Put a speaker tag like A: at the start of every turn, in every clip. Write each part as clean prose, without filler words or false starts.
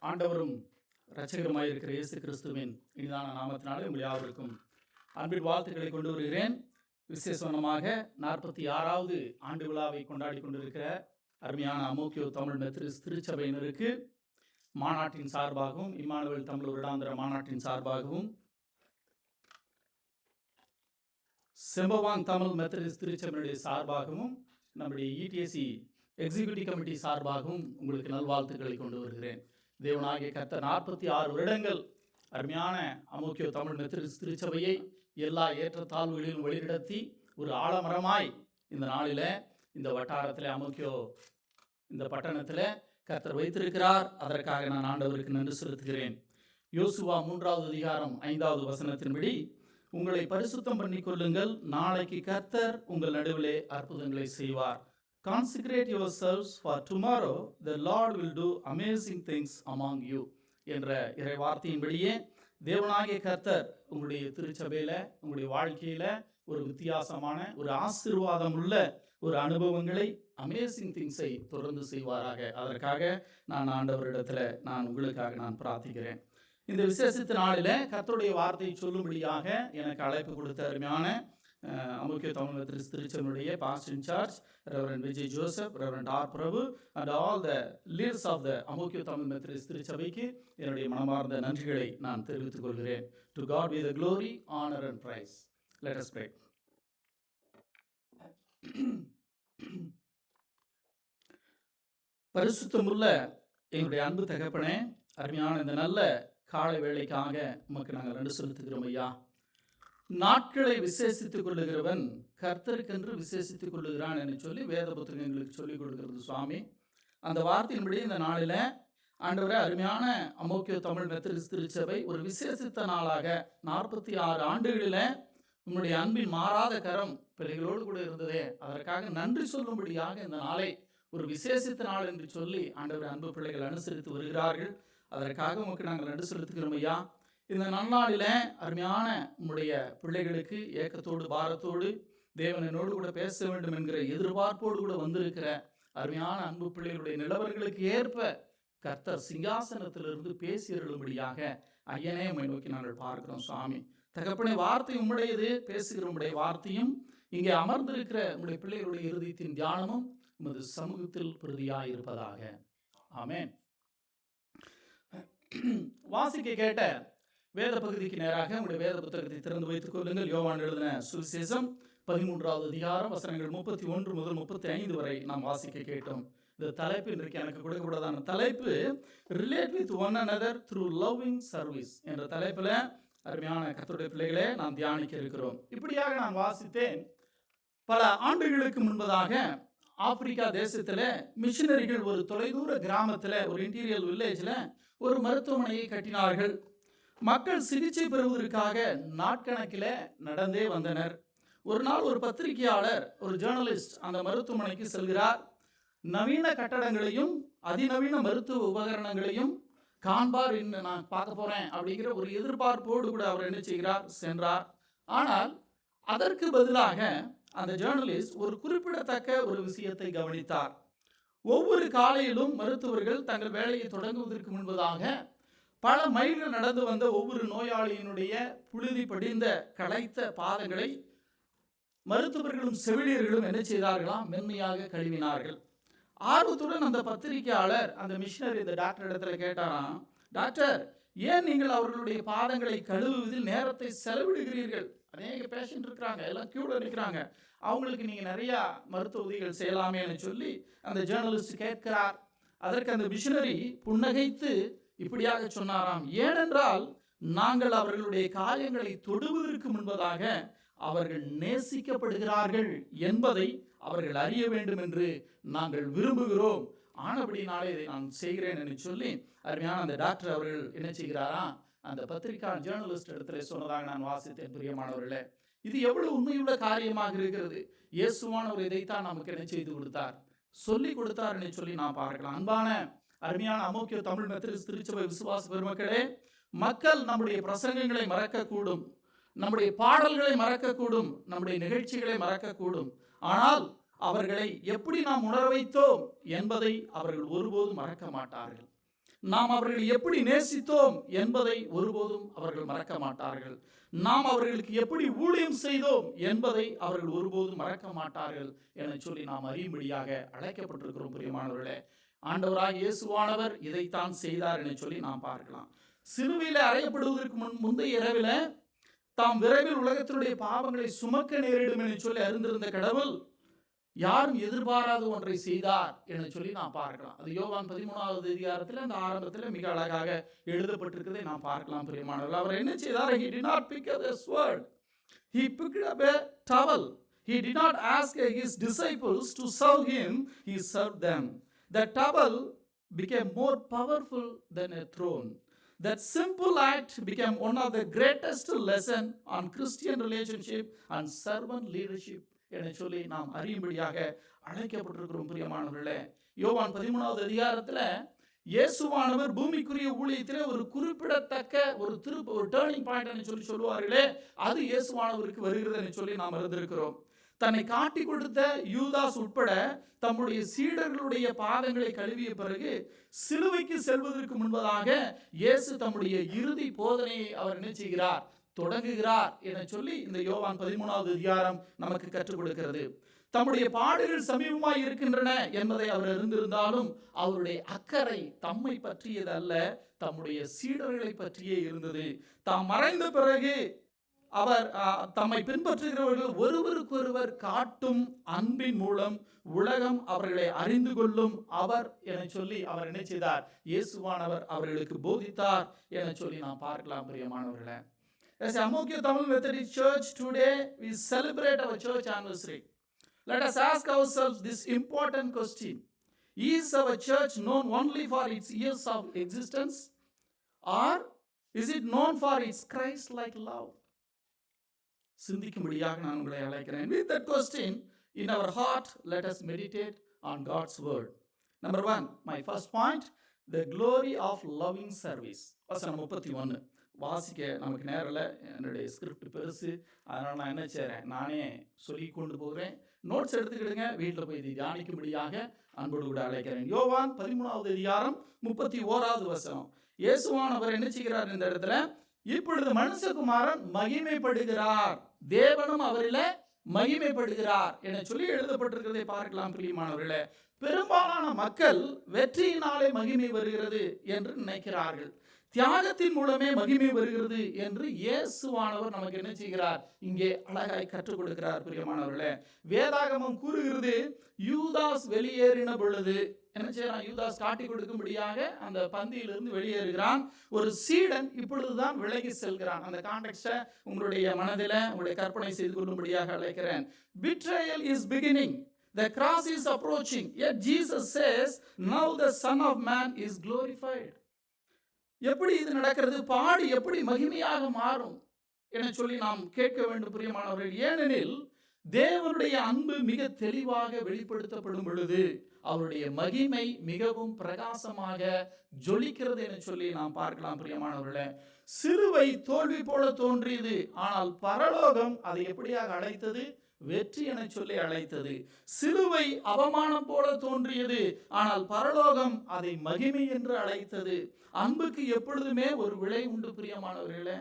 A: ஆண்டவரும் இரட்சகருமாயிருக்கிற இயேசு கிறிஸ்துவின் இனிதான நாமத்தினாலே உங்கள் யாவருக்கும் அன்பின் வாழ்த்துக்களை கொண்டு வருகிறேன். விசேஷமாக 46வது ஆண்டு விழாவை கொண்டாடி கொண்டிருக்கிற அருமையான அமோக்கியோ தமிழ் மெத்ரிஸ்ட் திருச்சபையினருக்கு மாநாட்டின் சார்பாகவும், இம்மானுவேல் தமிழ் வருடாந்திர மாநாட்டின் சார்பாகவும், செம்பவான் தமிழ் மெத்ரிஸ்ட் திருச்சபையினுடைய சார்பாகவும், நம்முடைய இடிஎஸ்சி எக்ஸிக்யூட்டிவ் கமிட்டி சார்பாகவும் உங்களுக்கு நல்வாழ்த்துக்களை கொண்டு வருகிறேன். தேவனாகிய கர்த்தர் 46 வருடங்கள் அருமையான அமோக்கியோ தமிழ் மெத்ரிஸ்ட் திருச்சபையை எல்லா ஏற்றத்தாழ்வுகளிலும் வழிநடத்தி ஒரு ஆலமரமாய் இந்த நாளில் இந்த வட்டாரத்தில் அமோக்கியோ இந்த பட்டணத்தில் கர்த்தர் வைத்திருக்கிறார். அதற்காக நான் ஆண்டவருக்கு நன்றி செலுத்துகிறேன். யோசுவா 3வது அதிகாரம் 5வது வசனத்தின்படி, உங்களை பரிசுத்தம் பண்ணி கொள்ளுங்கள், நாளைக்கு கர்த்தர் உங்கள் நடுவிலே அற்புதங்களை செய்வார். Consecrate yourselves for tomorrow the Lord will do amazing things among you என்ற இறை வார்த்தையின்படியே தேவனாகிய கர்த்தர் உங்களுடைய திருச்சபையில், உங்களுடைய வாழ்க்கையில் ஒரு வித்தியாசமான ஒரு ஆசீர்வாதம் உள்ள ஒரு அனுபவங்களை, அமேசிங் திங்ஸை தொடர்ந்து செய்வாராக. அதற்காக நான் ஆண்டவரிடத்தில் உங்களுக்காக நான் பிரார்த்திக்கிறேன். இந்த விசேஷித்த நாளில் கர்த்தருடைய வார்த்தையை சொல்லும்படியாக எனக்கு அழைப்பு கொடுத்த அருமையான அமோக்கியோ தமிழ் மெத்ரிஸ்ட் திருச்சபையுடைய pastor in-charge reverend Vijay Joseph, reverend R Prabhu and all the leaders of the அமோக்கியோ தமிழ் மெத்ரிஸ்ட் திருச்சபைக்கு என்னுடைய மனமார்ந்த நன்றிகளை நான் தெரிவித்துக் கொள்கிறேன். To God be the glory, honour and praise. Let us pray. பரிசுத்தமுள்ள எங்களுடைய அன்பு தகப்பனே, அருமையான இந்த நல்ல காலை வேளைக்காக உமக்கு நாங்கள் நன்றி செலுத்துகிறோம் ஐயா. நாட்களை விசேஷித்துக் கொள்ளுகிறவன் கர்த்தருக்கென்று விசேஷித்துக் கொள்ளுகிறான் என்று சொல்லி வேத புத்தகங்களுக்கு சொல்லிக் கொடுக்கிறது சுவாமி. அந்த வார்த்தையின்படி இந்த நாளில் ஆண்டவரே, அருமையான அமோக்கியோ தமிழ் மெத்ரிஸ்ட் திருச்சபை ஒரு விசேஷித்த நாளாக 46 ஆண்டுகளில் உங்களுடைய அன்பின் மாறாத கரம் பிள்ளைகளோடு கூட இருந்ததே, அதற்காக நன்றி சொல்லும்படியாக இந்த நாளை ஒரு விசேஷித்த நாள் என்று சொல்லி ஆண்டவரே அன்பு பிள்ளைகள் அனுசரித்து வருகிறார்கள். அதற்காக உங்களுக்கு நாங்கள் நன்றி செலுத்துகிறோம் ஐயா. இந்த நன்னாளில் அருமையான உங்களுடைய பிள்ளைகளுக்கு ஏக்கத்தோடு பாரத்தோடு தேவனோடு கூட பேச வேண்டும் என்கிற எதிர்பார்ப்போடு கூட வந்திருக்கிற அருமையான அன்பு பிள்ளைகளுடைய நிலவரங்களுக்கு ஏற்ப கர்த்தர் சிங்காசனத்திலிருந்து பேசி அருளும்படியாக ஐயனே உம்மை நோக்கி நாங்கள் பார்க்கிறோம் சுவாமி. தகப்பனே, வார்த்தை உம்முடையது, பேசுகிற உம்முடைய வார்த்தையும் இங்கே அமர்ந்திருக்கிற உம்முடைய பிள்ளைகளுடைய இருதயத்தின் தியானமும் உமது சமூகத்தில் பிரதியாய் இருப்பதாக. ஆமென். வாசிக்க கேட்ட வேத பகுதிக்கு நேராக உங்களுடைய வேத புத்தகத்தை திறந்து வைத்துக் கொள்ளுங்கள். யோவான் எழுதின சுவிசேஷம் 13வது அதிகாரம் வசனங்கள் 31 முதல் 35 வரை நாம் வாசிக்க கேட்டோம். இந்த தலைப்பு இன்றைக்கு எனக்கு கொடுக்கப்பட்டதான தலைப்பு relate with one another through loving service என்ற தலைப்பில் அருமையான கர்த்தருடைய பிள்ளைகளே நாம் தியானிக்க இருக்கிறோம். இப்படியாக நான் வாசித்தேன். பல ஆண்டுகளுக்கு முன்பதாக ஆப்பிரிக்கா தேசத்தில் மிஷினரிகள் ஒரு தொலைதூர கிராமத்தில், ஒரு இன்டீரியர் வில்லேஜில் ஒரு மருத்துவமனையை கட்டினார்கள். மக்கள் சிகிச்சை பெறுவதற்காக நாட்கணக்கில் நடந்தே வந்தனர். ஒரு நாள் ஒரு பத்திரிகையாளர், ஒரு ஜேர்னலிஸ்ட் அந்த மருத்துவமனைக்கு செல்கிறார். நவீன கட்டடங்களையும் அதிநவீன மருத்துவ உபகரணங்களையும் காண்பார் என்று நான் பார்க்க போகிறேன் அப்படிங்கிற ஒரு எதிர்பார்ப்போடு கூட அவர் என்ன செய்கிறார், சென்றார். ஆனால் அதற்கு பதிலாக அந்த ஜேர்னலிஸ்ட் ஒரு குறிப்பிடத்தக்க ஒரு விஷயத்தை கவனித்தார். ஒவ்வொரு காலையிலும் மருத்துவர்கள் தங்கள் வேலையை தொடங்குவதற்கு முன்பதாக பல மைல்கள் நடந்து வந்த ஒவ்வொரு நோயாளியினுடைய புழுதி படிந்த களைத்த பாதங்களை மருத்துவர்களும் செவிலியர்களும் என்ன செய்தார்களாம், மென்மையாக கழுவினார்கள். ஆர்வத்துடன் அந்த பத்திரிகையாளர் அந்த மிஷினரி, இந்த டாக்டர் இடத்துல கேட்டாராம், டாக்டர், ஏன் நீங்கள் அவர்களுடைய பாதங்களை கழுவுவதில் நேரத்தை செலவிடுகிறீர்கள்? அநேக பேஷண்ட் இருக்கிறாங்க, எல்லாம் கியூல நிற்கிறாங்க, அவங்களுக்கு நீங்கள் நிறையா மருத்துவ உதவிகள் செய்யலாமேன்னு சொல்லி அந்த ஜேர்னலிஸ்ட் கேட்கிறார். அதற்கு அந்த மிஷினரி புன்னகைத்து இப்படியாக சொன்னாராம், ஏனென்றால் நாங்கள் அவர்களுடைய காயங்களை தொடுவதற்கு முன்பதாக அவர்கள் நேசிக்கப்படுகிறார்கள் என்பதை அவர்கள் அறிய வேண்டும் என்று நாங்கள் விரும்புகிறோம். ஆனபடினாலே இதை நான் செய்கிறேன் என்று சொல்லி அருமையான அந்த டாக்டர் அவர்கள் என்ன செய்கிறாரா, அந்த பத்திரிகா ஜேர்னலிஸ்ட் இடத்துல சொன்னதாக நான் வாசித்தேன். பிரியமானவர்களே, இது எவ்வளவு உண்மையுள்ள காரியமாக இருக்கிறது. இயேசுவானவர் இதைத்தான் நமக்கு என்ன செய்து கொடுத்தார், சொல்லி கொடுத்தார் என்று சொல்லி நான் பார்க்கலாம். அன்பான அருமையான அமோக்கியோ தமிழ் மெத்ரிஸ்ட் திருச்சபை விசுவாச பெருமக்களே, மக்கள் நம்முடைய பிரசங்கங்களை மறக்கக்கூடும், நம்முடைய பாடல்களை மறக்கக்கூடும், நம்முடைய நிகழ்ச்சிகளை மறக்கக்கூடும். ஆனால் அவர்களை எப்படி நாம் உணர வைத்தோம் என்பதை அவர்கள் ஒருபோதும் மறக்க மாட்டார்கள். நாம் அவர்களை எப்படி நேசித்தோம் என்பதை ஒருபோதும் அவர்கள் மறக்க மாட்டார்கள். நாம் அவர்களுக்கு எப்படி ஊழியம் செய்தோம் என்பதை அவர்கள் ஒருபோதும் மறக்க மாட்டார்கள் என சொல்லி நாம் அறியும்படியாக அழைக்கப்பட்டிருக்கிறோம். பிரியமானவர்களே, ஆண்டவராகிய இயேசுவானவர் இதைத்தான் செய்தார் என சொல்லி நாம் பார்க்கலாம். சிலுவையில் அறையப்படுவதற்கு முந்தைய இரவில் தாம் விரைவில் உலகத்தினுடைய பாவங்களை சுமக்க நேரிடும் என சொல்லி அறிந்திருந்த கடவுள் யாரும் எதிர்பாராத ஒன்றை செய்தார் என சொல்லி நாம் பார்க்கலாம். அது யோவான் 13வது அதிகாரத்தில் அந்த ஆரம்பத்தில் மிக அழகாக எழுதப்பட்டிருக்கிறதை நாம் பார்க்கலாம். பிரியமானவர்கள், அவர் என்ன செய்தார்? He did not pick up a sword. He picked up a towel. He did not ask his disciples to serve him. He served them. The towel became more powerful than a throne. That simple act became one of the greatest lesson on Christian relationship and servant leadership என சொல்லி நாம் அறியும்படியாக அழைக்கப்பட்டிருக்கிறோம். பிரியமானவர்களே, யோவான் 13வது அதிகாரத்தில் இயேசுவானவர் பூமிக்குரிய ஊழியத்திலே ஒரு குறிப்பிடத்தக்க ஒரு டேர்னிங் பாயிண்ட் என்று சொல்லி சொல்லுவார்களே, அது இயேசுவானவருக்கு வருகிறது என்று சொல்லி நாம் அறிந்திருக்கிறோம். தன்னை காட்டி கொடுத்த யூதாஸ் உட்பட தம்முடைய சீடர்களுடைய பாதங்களை கழுவிய பிறகு சிலுவைக்கு செல்வதற்கு முன்பதாக இயேசு தம்முடைய இறுதி போதனையை அவர் என்ன செய்கிறார்? தொடங்குகிறார் என சொல்லி இந்த யோவான் 13வது அதிகாரம் நமக்கு கற்றுக் கொடுக்கிறது. தம்முடைய பாடுகள் சமீபமாய் இருக்கின்றன என்பதை அவர் அறிந்திருந்தாலும் அவருடைய அக்கறை தம்மை பற்றியது அல்ல, தம்முடைய சீடர்களை பற்றியே இருந்தது. தாம் மறைந்த பிறகு அவர் தம்மை பின்பற்றுகிறவர்கள் ஒருவருக்கொருவர் காட்டும் அன்பின் மூலம் உலகம் அவர்களை அறிந்து கொள்ளும் அவர் என சொல்லி அவர் என்ன செய்தார்? இயேசுவானவர் அவர்களுக்கு போதித்தார் என சொல்லி நாம் பார்க்கலாம். பிரியமானவர்களே, as Amokya Tamil Methodist Church, today we celebrate our church anniversary. Let us ask ourselves this important question: is our church known only for its years of existence, or is it known for its Christ-like love? சிந்திக்கும்படியாக நான் உங்களை அழைக்கிறேன். With that question in our heart, let us meditate on God's word. Number 1, my first point, the glory of loving service. வசனம் 31 வாசிக்க நமக்கு நேரில், என்னுடைய script பெருசு, அதனால் நான் என்ன செய்கிறேன், நானே சொல்லி கொண்டு போகிறேன். நோட்ஸ் எடுத்துக்கிடுங்க, வீட்டில் போய் இதை தியானிக்கும்படியாக அன்போடு கூட அழைக்கிறேன். யோவான் 13வது அதிகாரம் 31வது வசனம். இயேசுவானவர் என்ன செய்கிறார் இந்த இடத்துல? இப்பொழுது மனுஷகுமாரன் மகிமைப்படுகிறார், தேவனும் அவரில் மகிமைப்படுகிறார் என சொல்லி எழுதப்பட்டிருக்கிறதை பார்க்கலாம். பிரியமானவர்களே, பெரும்பாலான மக்கள் வெற்றியினாலே மகிமை வருகிறது என்று நினைக்கிறார்கள். தியாகத்தின் மூலமே மகிமை வருகிறது என்று இயேசுவானவர் நமக்கு என்ன செய்கிறார்? இங்கே அழகாய் கற்றுக் கொடுக்கிறார். பிரியமானவர்களே, வேதாகமம் கூறுகிறது, யூதாஸ் வெளியேறின பொழுது என்ன செய்யறான்? யூதாஸ் காட்டி கொடுக்கும்படியாக அந்த பந்தியிலிருந்து வெளியேறுகிறான். ஒரு சீடன் இப்பொழுதுதான் விலகி செல்கிறான். அந்த கான்டெக்ஸ்டை உங்களுடைய மனதில் உங்களுடைய கற்பனை செய்து கொள்ளும்படியாக அழைக்கிறேன். Betrayal is beginning. The cross is approaching. Yet Jesus says, now the Son of Man is glorified. எப்படி இது நடக்கிறது? பாடு எப்படி மகிமையாக மாறும் என சொல்லி நாம் கேட்க வேண்டும். பிரியமானவர்கள், ஏனெனில் தேவனுடைய அன்பு மிக தெளிவாக வெளிப்படுத்தப்படும் பொழுது அவருடைய மகிமை மிகவும் பிரகாசமாக ஜொலிக்கிறது என சொல்லி நாம் பார்க்கலாம். பிரியமானவர்களே, சிலுவை தோல்வி போல தோன்றியது, ஆனால் பரலோகம் அதை எப்படியாக அழைத்தது? வெற்றி என சொல்லி அழைத்தது. சிலுவை அவமானம் போல தோன்றியது, ஆனால் பரலோகம் அதை மகிமை என்று அழைத்தது. அன்புக்கு எப்பொழுதுமே ஒரு விலை உண்டு. பிரியமானவர்களே,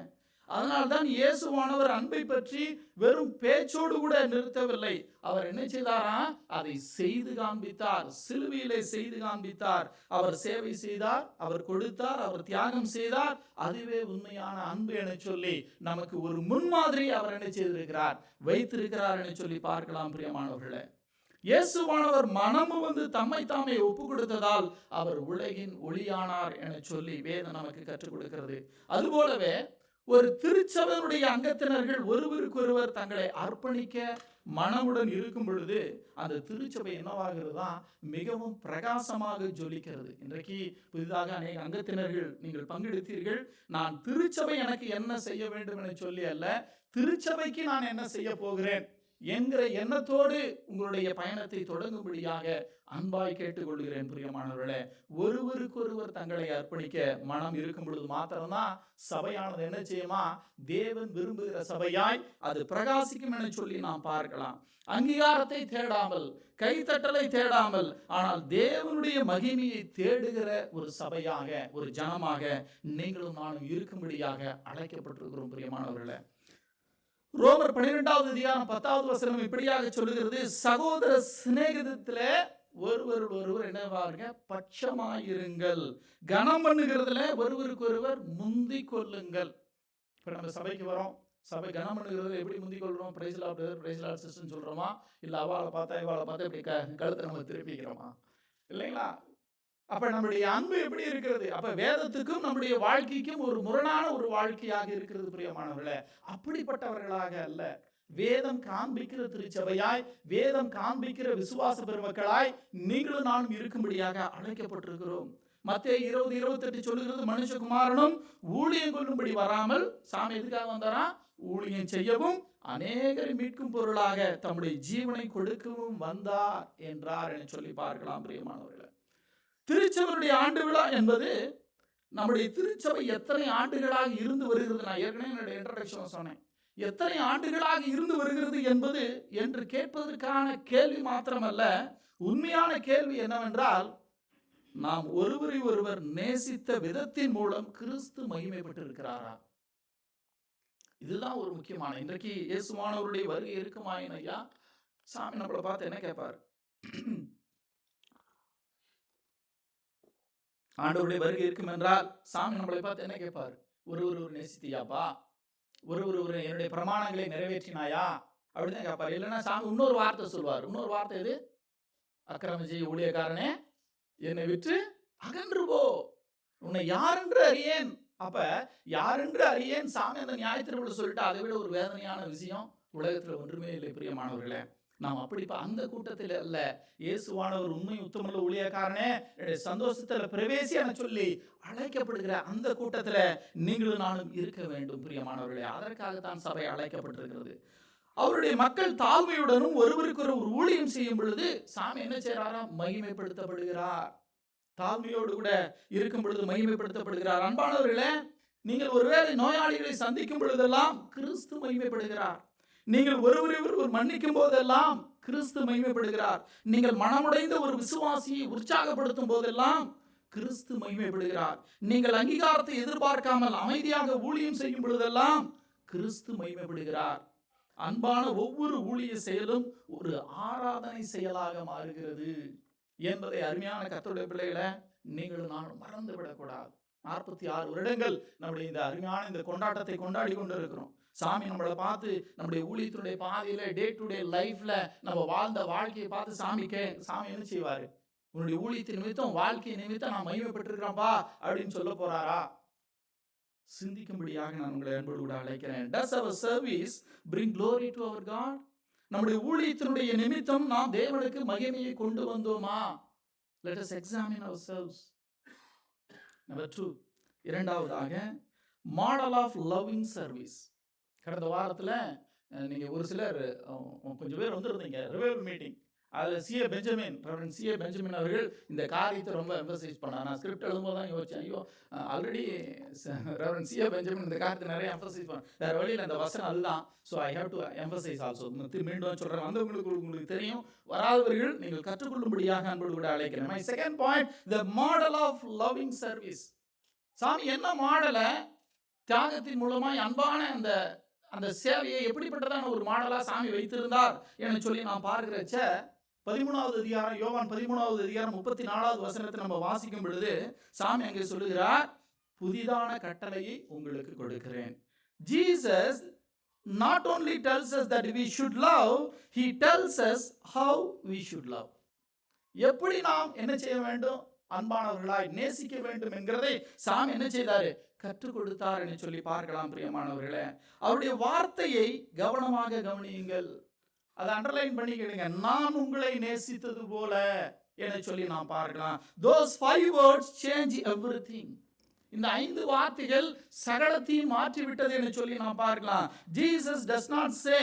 A: அதனால்தான் இயேசுவானவர் அன்பை பற்றி வெறும் பேச்சோடு கூட நிறுத்தவில்லை. அவர் என்ன செய்தாரா? அதை செய்து காண்பித்தார். சிலுவையிலே செய்து காண்பித்தார். அவர் சேவை செய்தார், அவர் கொடுத்தார், அவர் தியாகம் செய்தார். அதுவே உண்மையான அன்பு என சொல்லி நமக்கு ஒரு முன்மாதிரி அவர் என்ன செய்திருக்கிறார்? வைத்திருக்கிறார் என சொல்லி பார்க்கலாம். பிரியமானவர்களே, இயேசுவானவர் மனமு வந்து தம்மை தாமே ஒப்பு கொடுத்ததால் அவர் உலகின் ஒளியானார் என சொல்லி வேதம் நமக்கு கற்றுக் கொடுக்கிறது. அதுபோலவே ஒரு திருச்சபையினுடைய அங்கத்தினர்கள் ஒருவருக்கொருவர் தங்களை அர்ப்பணிக்க மனமுடன் இருக்கும் பொழுது அந்த திருச்சபை என்னவாகிறதா? மிகவும் பிரகாசமாக ஜொலிக்கிறது. இன்றைக்கு புதிதாக அநேக அங்கத்தினர்கள் நீங்கள் பங்கெடுத்தீர்கள். நான் திருச்சபை எனக்கு என்ன செய்ய வேண்டும் என சொல்லி அல்ல, திருச்சபைக்கு நான் என்ன செய்ய போகிறேன் என்கிற எண்ணத்தோடு உங்களுடைய பயணத்தை தொடங்கும்படியாக அன்பாய் கேட்டுக்கொள்கிறேன். பிரியமானவர்களே, ஒருவருக்கொருவர் தங்களை அர்ப்பணிக்க மனம் இருக்கும் பொழுது மாத்திரம்தான் சபையானது என்ன செய்யுமா, தேவன் விரும்புகிற சபையாய் அது பிரகாசிக்கும் என சொல்லி நாம் பார்க்கலாம். அங்கீகாரத்தை தேடாமல், கைத்தட்டலை தேடாமல், ஆனால் தேவனுடைய மகிமையை தேடுகிற ஒரு சபையாக, ஒரு ஜனமாக நீங்களும் நானும் இருக்கும்படியாக அழைக்கப்பட்டிருக்கிறோம். பிரியமானவர்களே, ரோமர் 12வது அதிகாரம் 10வது வசனம் இப்படியாக சொல்லுகிறது, சகோதர சிநேகிதத்துல ஒருவர் என்ன பாருங்க, பட்சமாயிருங்கள், கனம் பண்ணுகிறதுல ஒருவருக்கு ஒருவர் முந்தி கொள்ளுங்கள். இப்ப நம்ம சபைக்கு வரோம், சபை கனம் பண்ணுகிறதுல எப்படி முந்தி கொள்றோம்? Praise Lord brother, praise Lord சிஸ்டர்னு சொல்றோமா, இல்ல அவளை பார்த்தா இவாளை பார்த்தா இப்படி கழுத்தை நம்ம திருப்பிக்கிறோமா? இல்லைங்களா? அப்ப நம்முடைய அன்பு எப்படி இருக்கிறது? அப்ப வேதத்துக்கும் நம்முடைய வாழ்க்கைக்கும் ஒரு முரணான ஒரு வாழ்க்கையாக இருக்கிறது. பிரியமானவர்களே, அப்படிப்பட்டவர்களாக அல்ல, வேதம் காண்பிக்கிற திருச்சபையாய், வேதம் காண்பிக்கிற விசுவாச பெருமக்களாய் நீங்களும் நானும் இருக்கும்படியாக அழைக்கப்பட்டிருக்கிறோம். மத்தேயு 20:28 சொல்லுகிறது, மனுஷகுமாரனும் ஊழியம் கொள்ளும்படி வராமல், சாமி எதுக்காக வந்தாரா? ஊழியம் செய்யவும் அநேகரை மீட்கும் பொருளாக தம்முடைய ஜீவனை கொடுக்கவும் வந்தார் என்றார் என சொல்லி பார்க்கலாம். பிரியமானவர்களே, திருச்சபையுடைய ஆண்டு விழா என்பது, நம்முடைய திருச்சபை எத்தனை ஆண்டுகளாக இருந்து வருகிறது, நான் ஏற்கனவே என்னுடைய இன்ட்ரோடக்ஷன் சொன்னேன், எத்தனை ஆண்டுகளாக இருந்து வருகிறது என்பது என்று கேட்பதற்கான கேள்வி மாத்திரமல்ல, உண்மையான கேள்வி என்னவென்றால், நாம் ஒருவரை ஒருவர் நேசித்த விதத்தின் மூலம் கிறிஸ்து மகிமைப்பட்டு இருக்கிறாரா? இதுதான் ஒரு முக்கியமான. இன்றைக்கு இயேசுவானவருடைய வருகை இருக்குமாயின் ஐயா, சாமி நம்மளை பார்த்து என்ன கேட்பார்? ஆண்டவருடைய வருகை இருக்கும் என்றால் சாமி நம்மளை பார்த்து என்ன கேட்பார்? ஒரு நேசித்தியாப்பா, ஒரு என்னுடைய பிரமாணங்களை நிறைவேற்றினாயா அப்படிதான் கேட்பார். இல்லைன்னா சாமி இன்னொரு வார்த்தை சொல்வார். இன்னொரு வார்த்தை எது? அக்கிரமஜி ஊழியக்காரனே, என்னை விட்டு அகன்று போ, உன்னை யாரென்று அறியேன். அப்ப யாரென்று அறியேன் சாமி அந்த நியாயத்திற்கு சொல்லிட்டு, அதை விட ஒரு வேதனையான விஷயம் உலகத்துல ஒன்றுமே இல்லை. பிரியமானவர்களே, நாம் அப்படி அந்த கூட்டத்தில் அல்ல. இயேசுவானவர் உண்மை உத்தமல்ல ஊழியக்காரனே, சந்தோஷத்துல பிரவேசி என சொல்லி அழைக்கப்படுகிற அந்த கூட்டத்துல நீங்களும் நானும் இருக்க வேண்டும். பிரியமானவர்களே, அதற்காகத்தான் சபை அழைக்கப்பட்டிருக்கிறது. அவருடைய மக்கள் தாழ்மையுடனும் ஒருவருக்கு ஒரு ஊழியம் செய்யும் பொழுது சாமி என்ன செய்யறாரா? மகிமைப்படுத்தப்படுகிறார். தாழ்மையோடு கூட இருக்கும் பொழுது மகிமைப்படுத்தப்படுகிறார். அன்பானவர்களே, நீங்கள் ஒருவேளை நோயாளிகளை சந்திக்கும் பொழுதெல்லாம் கிறிஸ்து மகிமைப்படுகிறார். நீங்கள் ஒருவரை மன்னிக்கும் போதெல்லாம் கிறிஸ்து மகிமைப்படுகிறார். நீங்கள் மனமுடைந்த ஒரு விசுவாசியை உற்சாகப்படுத்தும் போதெல்லாம் கிறிஸ்து மகிமைப்படுகிறார். நீங்கள் அங்கீகாரத்தை எதிர்பார்க்காமல் அமைதியாக ஊழியம் செய்யும் பொழுதெல்லாம் கிறிஸ்து மகிமைப்படுகிறார். அன்பான ஒவ்வொரு ஊழிய செயலும் ஒரு ஆராதனை செயலாக மாறுகிறது என்பதை அருமையான கர்த்தருடைய பிள்ளைகளை நீங்கள் நான் மறந்து விடக்கூடாது. 46 வருடங்கள் நம்முடைய இந்த அருமையான இந்த கொண்டாட்டத்தை கொண்டாடி கொண்டு இருக்கிறோம். சாமி நம்மளை பார்த்து நம்முடைய ஊழியத்தினுடைய பாதையில, டே டு டே லைஃப்ல நம்ம வாழ்ந்த வாழ்க்கையை பார்த்து சாமி என்ன செய்வாரு? உன்னுடைய ஊழியத்தின் நிமித்தம், வாழ்க்கை நிமித்தம் நான் மகிமைப்பட்டிருக்கிறேன்ப்பா அப்படின்னு சொல்ல போறாரா? சிந்திக்கும்படியாக நான் உங்களை அன்போடு கூட அழைக்கிறேன். Does our service bring glory to our God? நம்முடைய ஊழியத்தினுடைய நிமித்தம் நாம் தேவனுக்கு மகிமையை கொண்டு வந்தோமா? Let us examine ourselves. Number 2, இரண்டாவதாக மாடல் ஆஃப் லவ்விங் சர்வீஸ். கடந்த வாரத்தில் நீங்கள் ஒரு சிலர் கொஞ்சம் பேர் வந்துருந்தீங்க ரிவைவல் மீட்டிங். அதில் ரெவரண்ட் சிஏ பெஞ்சமின் அவர்கள் இந்த காரியத்தை ரொம்ப எம்பசைஸ் பண்ணார். நான் ஸ்கிரிப்ட் எழுதும்போது தான் யோசிச்சேன், ஐயோ ஆல்ரெடி ரெவரண்ட் சிஏ பெஞ்சமின் இந்த காரியத்தை நிறைய எம்பசைஸ் பண்ண, வேறு வழியில் அந்த வசனம் அதுதான். So I have to emphasise also. மீண்டும் சொல்கிறேன், உங்களுக்கு தெரியும், வராதவர்கள் நீங்கள் கற்றுக்கொள்ளும்படியாக அன்போடு கூட அழைக்கிறேன். My second point, the model of loving service. சாமி என்ன மாடலை தியாகத்தின் மூலமாய் அன்பான அந்த சேவையை எப்படிப்பட்டதான ஒரு மாடலா சாமி வைத்திருந்தார் என சொல்லி நான் பார்க்கிறச்ச, 13வது அதிகாரம், யோவான் 13வது அதிகாரம் 34வது வசனத்தை நம்ம வாசிக்கும் பொழுது சாமி அங்கே சொல்லுகிறார், புதிதான கட்டளையை உங்களுக்கு கொடுக்கிறேன். Jesus not only tells us that we should love, he tells us how we should love. எப்படி நாம் என்ன செய்ய வேண்டும்? அன்பானவர்களாய் நேசிக்க வேண்டும் என்கிறதை சாமி என்ன செய்தாரு? கற்றுக் கொடுத்தார் என்று சொல்லி பார்க்கலாம். பிரியமானவர்களே, அவருடைய வார்த்தையை கவனமாக கவனியுங்கள். அதை அண்டர்லைன் பண்ணிக்கிடுங்க. நான் உங்களை நேசித்தது போல என சொல்லி நாம் பார்க்கலாம். Those 5 words change everything. இந்த 5 வார்த்தைகள் சகலத்தையும் மாற்றி விட்டது என்று சொல்லி நாம் பார்க்கலாம். Jesus does not say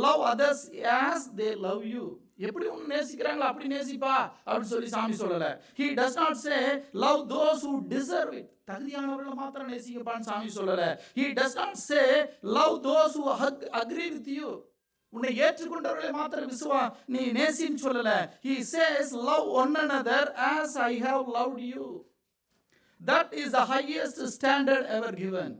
A: love others as they love you. எப்படி உன்னை நேசிக்கிறாங்களோ அப்படி நேசிப்பா அப்படின்னு சொல்லி சாமி சொல்லல. He does not say love those who deserve it. தகுதியானவர்களை மாத்திரம் நேசிக்கப்பான்னு சாமி சொல்லல. He does not say love those who agree with you. உன்னை ஏற்றுக்கொண்டவர்களை மாத்திரம் நீ நேசின்னு சொல்லல. He says love one another as I have loved you. That is the highest standard ever given.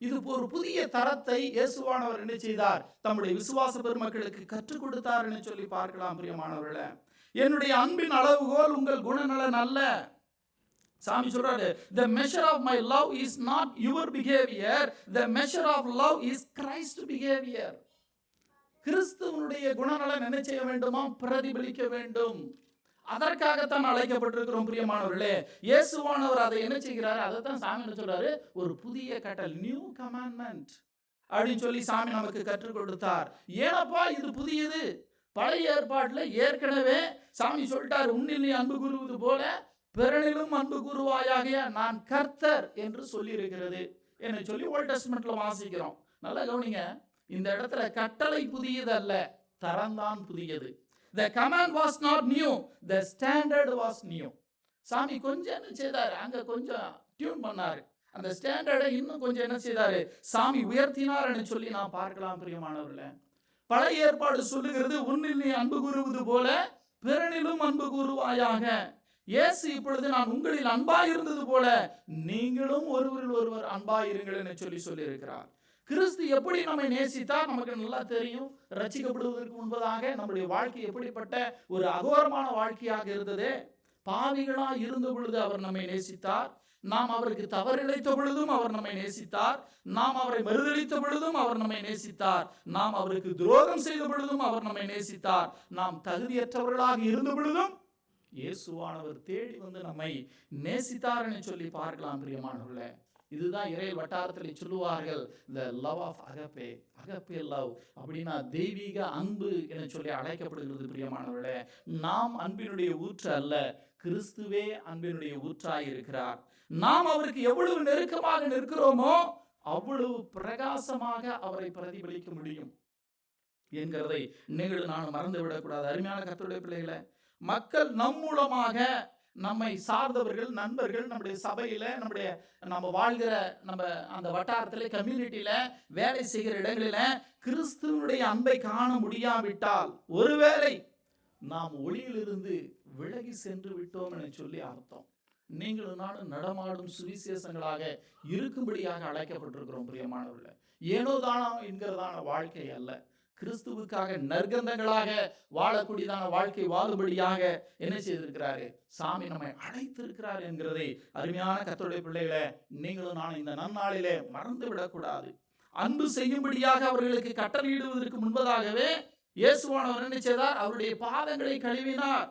A: இது ஒரு புதிய தரத்தை இயேசுவானவர் என்ன செய்தார்? தம்முடைய விசுவாச பெருமக்களுக்கு கற்றுக் கொடுத்தார் என்று சொல்லி பார்க்கலாம். பிரியமானவர்களே, என்னுடைய அன்பின் அளவுகோல் உங்கள் குணநலன் அல்ல. சாமி சொல்றாரு, the measure of my love is not your behavior, the measure of love is Christ behavior. கிறிஸ்துவனுடைய குணநலன் என்ன செய்ய வேண்டுமா? பிரதிபலிக்க வேண்டும். அதற்காகத்தான் அழைக்கப்பட்டிருக்கிறோம். பிரியமானவர்களே, இயேசுவானவர் அதை என்ன செய்கிறார்? அதை தான் சாமி என்ன சொல்றாரு? ஒரு புதிய கட்டளை, நியூ கமாண்ட்மெண்ட் அப்படின்னு சொல்லி சாமி நமக்கு கற்றுக் கொடுத்தார். ஏனப்பா இது புதியது? பழைய ஏற்பாட்டில் ஏற்கனவே சாமி சொல்லிட்டார், உன்னில் நீ அன்பு கூறுவது போல பிறனிலும் அன்பு கூறுவாயாக, நான் கர்த்தர் என்று சொல்லி இருக்கிறது என்று சொல்லி ஓல்ட் டெஸ்டமெண்ட்ல வாசிக்கிறோம். நல்லா கவனிங்க, இந்த இடத்துல கட்டளை புதியது அல்ல, தரம்தான் புதியது. The command was not new, the standard was new. சாமி கொஞ்சம் என்ன செய்தார்? அங்க கொஞ்சம் டியூன் பண்ணாரு. அந்த ஸ்டாண்டர்டை இன்னும் கொஞ்சம் என்ன செய்தாரு? சாமி உயர்த்தினார் என்று சொல்லி நாம் பார்க்கலாம். பிரியமானவர்களே, பழைய ஏற்பாடு சொல்லுகிறது, உன்னில் நீ அன்பு கூறுவது போல பிறனிலும் அன்பு கூறுவாயாக. இயேசு இப்பொழுது நான் உங்களில் அன்பாயிருந்தது போல நீங்களும் ஒருவரில் ஒருவர் அன்பாயிருங்கள் என்று சொல்லி இருக்கிறார். கிறிஸ்து எப்படி நம்மை நேசித்தார் நமக்கு நல்லா தெரியும். ரட்சிக்கப்படுவதற்கு முன்பதாக நம்முடைய வாழ்க்கை எப்படிப்பட்ட ஒரு அகோரமான வாழ்க்கையாக இருந்தது. பாவிகளா இருந்த பொழுது அவர் நம்மை நேசித்தார். நாம் அவருக்கு தவறிழைத்த பொழுதும் அவர் நம்மை நேசித்தார். நாம் அவரை மறுதளித்த பொழுதும் அவர் நம்மை நேசித்தார். நாம் அவருக்கு துரோகம் செய்த பொழுதும் அவர் நம்மை நேசித்தார். நாம் தகுதியற்றவர்களாக இருந்த பொழுதும் இயேசுவானவர் தேடி வந்து நம்மை நேசித்தார் என்று சொல்லி பார்க்கலாம். பிரியமானவர்களே, இதுதான் இறையல் வட்டாரத்தில் சொல்லுவார்கள், the love of agape, agape love அப்படின்னா தெய்வீக அன்பு என சொல்லி அழைக்கப்படுகிறது. பிரியமானவர்களே, நாம் அன்பினுடைய ஊற்று அல்ல, கிறிஸ்துவே அன்பினுடைய ஊற்றாய் இருக்கிறார். நாம் அவருக்கு எவ்வளவு நெருக்கமாக நிற்கிறோமோ அவ்வளவு பிரகாசமாக அவரை பிரதிபலிக்க முடியும் என்கிறதை நீங்கள் நான் மறந்து விடக்கூடாது. அருமையான கர்த்தருடைய பிள்ளைகளை, மக்கள் நம் மூலமாக நம்மை சார்ந்தவர்கள், நண்பர்கள், நம்முடைய சபையில, நம்ம வாழ்கிற நம்ம அந்த வட்டாரத்தில், கம்யூனிட்டியில, வேலை செய்கிற இடங்களில கிறிஸ்துவனுடைய அன்பை காண முடியாவிட்டால் ஒருவேளை நாம் ஒளியிலிருந்து விலகி சென்று விட்டோம் என சொல்லி அர்த்தம். நீங்களும் நானும் நடமாடும் சுவிசேஷங்களாக இருக்கும்படியாக அழைக்கப்பட்டிருக்கிறோம். பிரியமானவர்களே, ஏனோ தானோ என்கிறதான வாழ்க்கை அல்ல, கிறிஸ்துவுக்காக நற்கந்தங்களாக வாழக்கூடியதான வாழ்க்கை வாழும்படியாக என்ன செய்திருக்கிறாரு? சாமி நம்மை அழைத்திருக்கிறார் என்கிறதை அருமையான கர்த்தருடைய பிள்ளைகளை நீங்களும் நான் இந்த நன்னாளிலே மறந்து விடக்கூடாது. அன்பு செய்யும்படியாக அவர்களுக்கு கட்டளையிடுவதற்கு முன்பதாகவே இயேசுவானவர் என்ன செய்தார்? அவருடைய பாதங்களை கழுவினார்.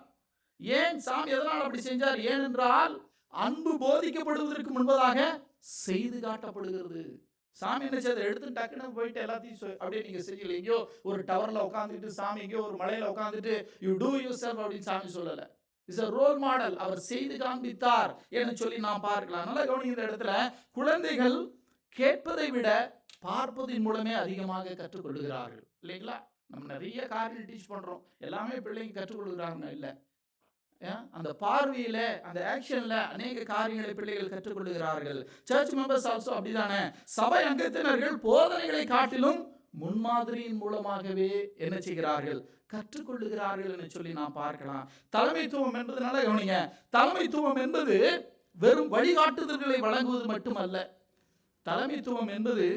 A: ஏன் சாமி எதனால் அப்படி செஞ்சார்? ஏனென்றால் அன்பு போதிக்கப்படுவதற்கு முன்பதாக செய்து காட்டப்படுகிறது. சாமி என்ன செய்த? எடுத்து டக்குன்னு போயிட்டு எல்லாத்தையும் அப்படியே நீங்க செய்யல. எங்கேயோ ஒரு டவர்ல உட்காந்துட்டு, சாமி எங்கேயோ ஒரு மலையில உட்காந்துட்டு யூ டூ யூர் செல்ஃப் அப்படின்னு சாமி சொல்லல. It's a role model. அவர் செய்து காண்பித்தார் என்று சொல்லி நாம் பார்க்கலாம். நல்லா கவனிக்கிற இடத்துல குழந்தைகள் கேட்பதை விட பார்ப்பதின் மூலமே அதிகமாக கற்றுக்கொள்கிறார்கள் இல்லைங்களா? நம்ம நிறைய காரியங்கள் டீச் பண்றோம், எல்லாமே பிள்ளைங்க கற்றுக்கொள்கிறாங்க இல்லை. அந்த பார்வையில, அந்த ஆக்ஷன்ல அநேக காரியங்களை பிள்ளைகள் கற்றுக்கொள்கிறார்கள். சர்ச் மெம்பர்ஸ் ஆல்சோ அப்படிதானே. சபை அங்கத்தினர்கள் போதனைகளை காட்டிலும் முன்மாதிரியின் மூலமாகவே என்ன செய்கிறார்கள்? கற்றுக்கொள்ளுகிறார்கள் என்று சொல்லி நாம் பார்க்கலாம். தலைமைத்துவம் என்பதனால கவனிங்க, தலைமைத்துவம் என்பது வெறும் வழிகாட்டுதல்களை வழங்குவது மட்டுமல்ல. தலைமைத்துவம் என்பது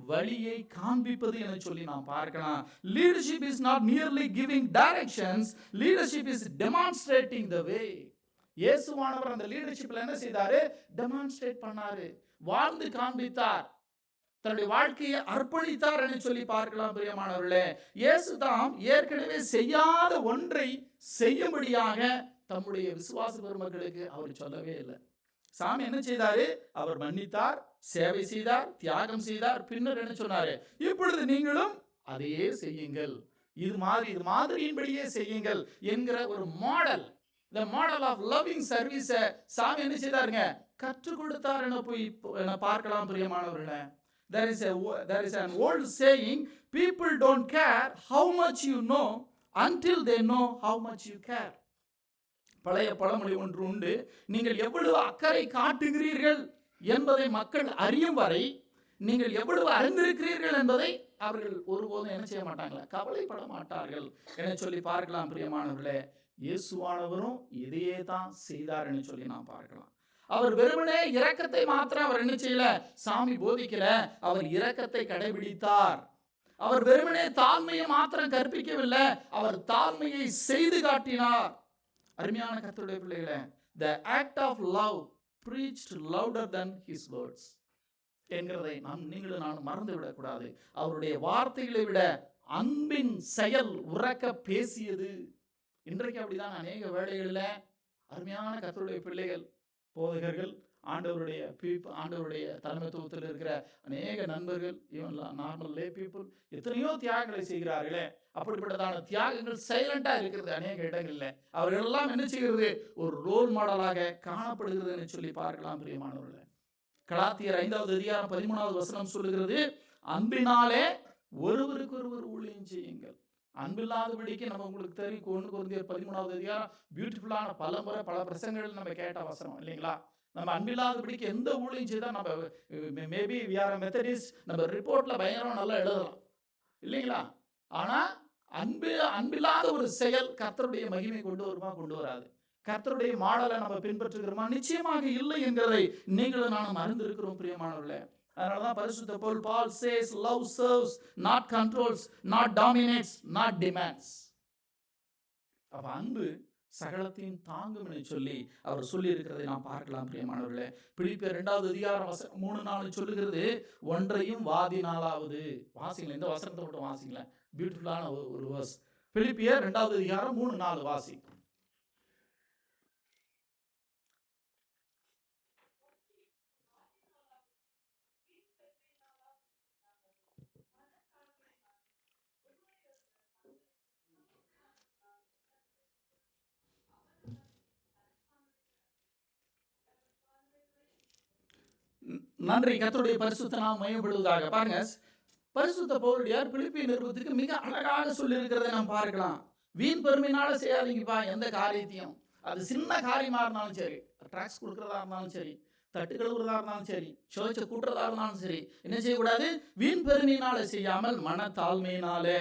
A: வழியை காண்பிப்பது என சொல்லி நாம் பார்க்கலாம். Leadership is not merely giving directions, leadership is demonstrating the way. இயேசுவானவர் அந்த லீடர்ஷிப்ல என்ன செய்தாரு? டெமான்ஸ்ட்ரேட் பண்ணாரு, வாழ்ந்து காண்பித்தார், தன்னுடைய வாழ்க்கையை அர்ப்பணித்தார் என சொல்லி பார்க்கலாம். பிரியமானவர்களே, இயேசு தாம் ஏற்கனவே செய்யாத ஒன்றை செய்யும்படியாக தம்முடைய விசுவாச பெருமக்களுக்கு அவர் சொல்லவே இல்லை. சாமி என்ன செய்தாரு? அவர் மன்னித்தார், சேவை செய்தார், தியாகம் செய்தார். பின்னர் என்ன சொன்னாரு? இப்பொழுது நீங்களும் அதையே செய்யுங்கள், இது மாதிரியின்படியே செய்யுங்கள் என்கிற ஒரு model, the model of loving service சாமி என்ன செய்தாருங்க? கற்றுக் கொடுத்தார் என போய் பார்க்கலாம் பிரியமானவர்களே. There is an old saying, people don't care how much you know until they know how much you care. பழைய பழமொழி ஒன்று உண்டு, நீங்கள் எவ்வளவு அக்கறை காட்டுகிறீர்கள் என்பதை மக்கள் அறியும் வரை நீங்கள் எவ்வளவு அறிந்திருக்கிறீர்கள் என்பதை அவர்கள் ஒருபோதும் என்ன செய்ய மாட்டாங்களா, கவலைப்பட மாட்டார்கள் என சொல்லி பார்க்கலாம் பிரியமானவர்களே. இயேசுவானவரும் இதையே தான் செய்தார் என்று சொல்லி நாம் பார்க்கலாம். அவர் வெறுமனே இரக்கத்தை மாத்திரம் அவர் என்ன செய்யல, சாமி போதிக்கல, அவர் இரக்கத்தை கடைபிடித்தார். அவர் வெறுமனே தாழ்மையை மாத்திரம் கற்பிக்கவில்லை, அவர் தாழ்மையை செய்து காட்டினார். அருமையான கர்த்தருடைய பிள்ளைகளே, the act of love preached louder than his words என்கிறதை நீங்களும் நானும் மறந்து விடக்கூடாது. அவருடைய வார்த்தைகளை விட அன்பின் செயல் உறக்க பேசியது. இன்றைக்கு அப்படிதான் அநேக வேளைகளில் அருமையான கர்த்தருடைய பிள்ளைகள், போதகர்கள், ஆண்டவருடைய தலைமைத்துவத்தில் இருக்கிற அநேக நண்பர்கள், ஈவன் நார்மல் லே பீப்புள் எத்தனையோ தியாகங்களை செய்கிறார்களே. அப்படிப்பட்டதான தியாகங்கள் சைலண்டா இருக்கிறது அநேக இடங்களில். அவர்கள் எல்லாம் என்ன செய்கிறது, ஒரு ரோல் மாடலாக காணப்படுகிறது என்று சொல்லி பார்க்கலாம் பிரியமானவர்களே. கலாத்தியர் 5வது அதிகாரம் 13வது வசனம் சொல்லுகிறது, அன்பினாலே ஒருவருக்கு ஒருவர் ஊழியம் செய்யுங்கள். அன்பில்லாதபடிக்கு நம்ம உங்களுக்கு தெரியும், 1 கொரிந்தியர் 13வது அதிகாரம் பியூட்டிஃபுல்லான பல முறை பல பிரசங்கங்கள் நம்ம கேட்ட வசனம் இல்லைங்களா. நம்ம அன்பில்லாதபடிக்கு எந்த ஊழியம் செய்தால் நம்ம மேபி வி ஆர் மெத்தடிஸ்ட், நம்ம ரிப்போர்ட்ல பயங்கரம் நல்லா எழுதலாம் இல்லைங்களா. ஆனா அன்பில்லாத ஒரு செயல் கர்த்தருடைய மகிமை கொண்டு வருமா, கொண்டு வராது. கர்த்தருடைய மாடலை நம்ம பின்பற்றுகிறோமா, நிச்சயமாக இல்லை என்கிறதை நீங்களும் நானும் அறிந்திருக்கிறோம் பிரியமானவர்களே. அதனாலதான் பரிசுத்த Pavul Paul says love serves, not controls, not dominates, not demands. அப்ப அன்பு சகலத்தையும் தாங்கும் என்று சொல்லி அவர் சொல்லி இருக்கிறதை நாம் பார்க்கலாம் பிரியமானவர்களே. பிலிப்பியர் 2வது அதிகாரம் 3-4 சொல்லுகிறது, ஒன்றையும் வாதினாலாவது. வாசிங்களேன், இந்த வசனத்தை மட்டும் வாசிங்களேன், பியூட்டிஃபுல்லான ஒரு வர்ஸ். பிலிப்பியர் 2வது அதிகாரம் 3-4 வாசி. நன்றி, கர்த்தருடைய பரிசுத்த நாமம் மகிமைப்படுவதாக. பாருங்க, பரிசுத்த பவுலடியார் பிலிப்பிய நிருபத்துக்கு மிக அழகாக சொல்லி இருக்கிறதை நாம் பார்க்கலாம். வீண் பெருமையினால செய்யாதீங்கப்பா எந்த காரியத்தையும். அது சின்ன காரியமா இருந்தாலும் சரி, டாக்ஸ் கொடுக்கறதா இருந்தாலும் சரி, தட்டு கழுவுறதா இருந்தாலும் சரி, சோச்சை கூட்டுறதா இருந்தாலும் சரி, என்ன செய்யக்கூடாது, வீண் பெருமையினால செய்யாமல் மனத்தாழ்மையினாலே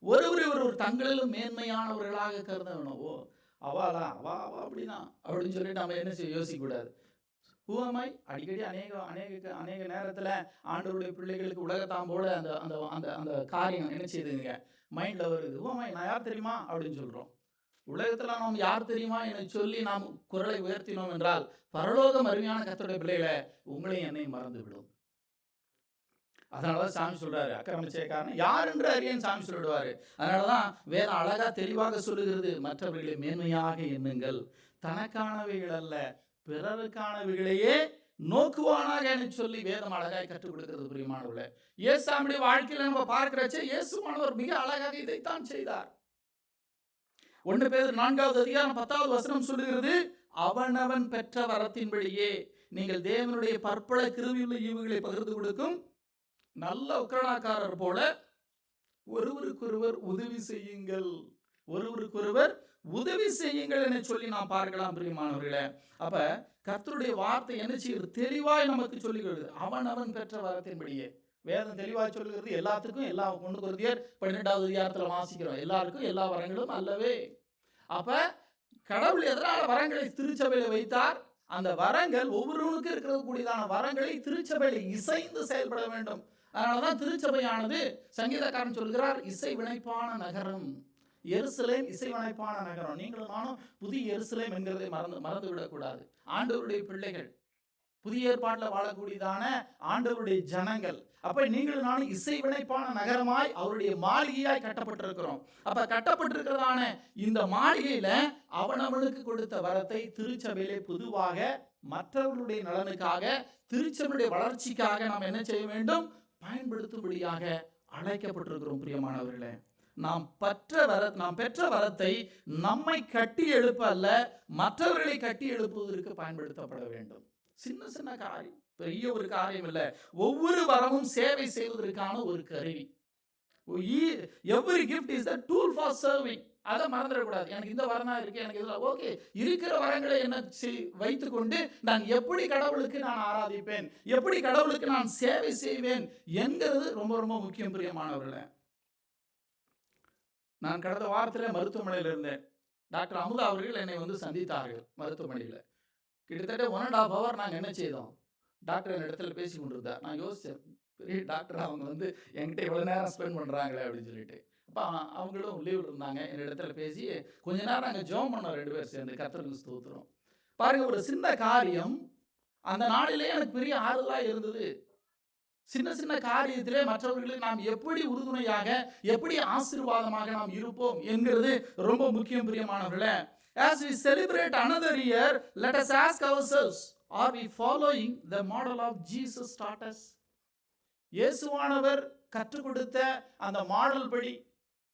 A: ஒரு தங்களிலும் மேன்மையானவர்களாக கருத வேணும். ஓ அவா அப்படிதான் அப்படின்னு சொல்லிட்டு நம்ம என்ன செய்ய யோசிக்க கூடாது. பூமாய் அடிக்கடி அநேக நேரத்தில் ஆண்டவருடைய பிள்ளைகளுக்கு உலகத்தாம் போல அந்த அந்த அந்த அந்த காரியம் என்ன செய்யுதுங்க மைண்டில் வருது. பூமாய் நான் யார் தெரியுமா அப்படின்னு சொல்கிறோம். உலகத்தில் நாம் யார் தெரியுமா என சொல்லி நாம் குரலை உயர்த்தினோம் என்றால் பரலோகம் அருமையான கர்த்தருடைய பிள்ளைகளை உங்களையும் என்னையும் மறந்து விடும். அதனாலதான் சாமி சொல்றாரு, அக்கிரமச்சேக்காரன் யார் என்று அறியேன் சாமி சொல்லிடுவாரு. அதனாலதான் வேதம் அழகா தெளிவாக சொல்லுகிறது, மற்றவர்களை மேன்மையாக எண்ணுங்கள், தனக்கானவைகள் அல்ல பிறருக்கானவைகளையே நோக்குவானாக சொல்லி வேதம் அழகாய் கற்றுக் கொடுக்கிறது பிரியமானவர்களே. இயேசுடைய வாழ்க்கையில நம்ம பார்க்கிறச்சே இயேசுவானவர் மிக அழகாக இதைத்தான் செய்தார். 1 பேதுரு 4வது அதிகாரம் 10வது வசனம் சொல்லுகிறது, அவனவன் பெற்ற வரத்தின்படியே நீங்கள் தேவனுடைய பற்பல கிருபையுள்ள ஈவுகளை பகிர்ந்து கொடுக்கும் நல்ல உக்கிரனாக்காரர் போல ஒருவருக்கொருவர் உதவி செய்யுங்கள், ஒருவருக்கொருவர் உதவி செய்யுங்கள் என சொல்லி நாம் பார்க்கலாம் பிரியமானவர்களே. அப்ப கர்த்தருடைய வார்த்தை என்ன செய்யுது, தெளிவாய் நமக்கு சொல்லுகிறது, அவன் பெற்ற வரத்தின்படியே. வேதம் தெளிவாய் சொல்லுகிறது, எல்லாத்துக்கும் எல்லா 1 கொரிந்தியர் 12வது அதிகாரத்தில் வாசிக்கிறோம், எல்லாருக்கும் எல்லா வரங்களும் அல்லவே. அப்ப கடவுள் எதனால வரங்களை திருச்சபையில வைத்தார், அந்த வரங்கள் ஒவ்வொருவனுக்கும் இருக்கிறது கூடியதான வரங்களை திருச்சபையில இசைந்து செயல்பட வேண்டும். அதனாலதான் திருச்சபையானது சங்கீதக்காரன் சொல்கிறார், இசை வினைப்பான நகரம், எருசலேம் இசைவனைப்பான நகரம். நீங்களும் நானும் புதிய எருசலேம் என்கிறதை மறந்து விடக்கூடாது. ஆண்டவருடைய பிள்ளைகள், புதிய ஏற்பாட்டில் வாழக்கூடியதான ஆண்டவருடைய ஜனங்கள். அப்ப நீங்களும் நானும் இசைவினைப்பான நகரமாய் அவருடைய மாளிகையாய் கட்டப்பட்டிருக்கிறோம். அப்ப கட்டப்பட்டிருக்கிறதான இந்த மாளிகையில அவனவனுக்கு கொடுத்த வரத்தை திருச்சபையிலே பொதுவாக மற்றவர்களுடைய நலனுக்காக, திருச்சபையுடைய வளர்ச்சிக்காக நாம் என்ன செய்ய வேண்டும், பயன்படுத்தும்படியாக அழைக்கப்பட்டிருக்கிறோம் பிரியமானவர்களே. நாம் பெற்ற வரத்தை நம்மை கட்டி எழுப்ப அல்ல, மற்றவர்களை கட்டி எழுப்புவதற்கு பயன்படுத்தப்பட வேண்டும். சின்ன சின்ன காரியம், பெரிய ஒரு காரியம் இல்லை. ஒவ்வொரு வரமும் சேவை செய்வதற்கான ஒரு கருவி. Every gift is the tool for serving. அதை மறந்துடக்கூடாது. எனக்கு இந்த வரம் தான் இருக்கு, எனக்கு இதில் ஓகே, இருக்கிற வரங்களை என்ன வைத்துக்கொண்டு நான் எப்படி கடவுளுக்கு நான் ஆராதிப்பேன், எப்படி கடவுளுக்கு நான் சேவை செய்வேன் என்கிறது ரொம்ப ரொம்ப முக்கியம் பிரியமானவர்களே. நான் கடந்த வாரத்தில் மருத்துவமனையில் இருந்தேன். டாக்டர் அமுதா அவர்கள் என்னை வந்து சந்தித்தார்கள் மருத்துவமனையில். கிட்டத்தட்ட 1.5 hour நாங்கள் என்ன செய்தோம், டாக்டர் என் இடத்துல பேசி கொண்டிருந்தார். நான் யோசித்தேன், பெரிய டாக்டர் அவங்க வந்து என்கிட்ட இவ்வளோ நேரம் ஸ்பெண்ட் பண்ணுறாங்களே அப்படின்னு சொல்லிட்டு. அப்போ அவங்களும் லீவ் இருந்தாங்க. என் இடத்துல பேசி கொஞ்ச நேரம் நாங்கள் ஜெபம் பண்ணோம் 2 பேர் சேர்ந்து. கர்த்தருக்கு ஸ்தோத்திரம். பாருங்க, ஒரு சின்ன காரியம் அந்த நாளிலே எனக்கு பெரிய ஆறுதலாக இருந்தது. சின்ன சின்ன காரியத்திலே மற்றவர்களுக்கு நாம் எப்படி உறுதுணையாக, எப்படி ஆசீர்வாதமாக நாம் இருப்போம் என்கிறது ரொம்ப முக்கியம் பிரியமானவர்களே. As we celebrate another year, let us ask ourselves, are we following the model of Jesus taught us? இயேசுவானவர் கற்றுக் கொடுத்த அந்த மாடல் படி,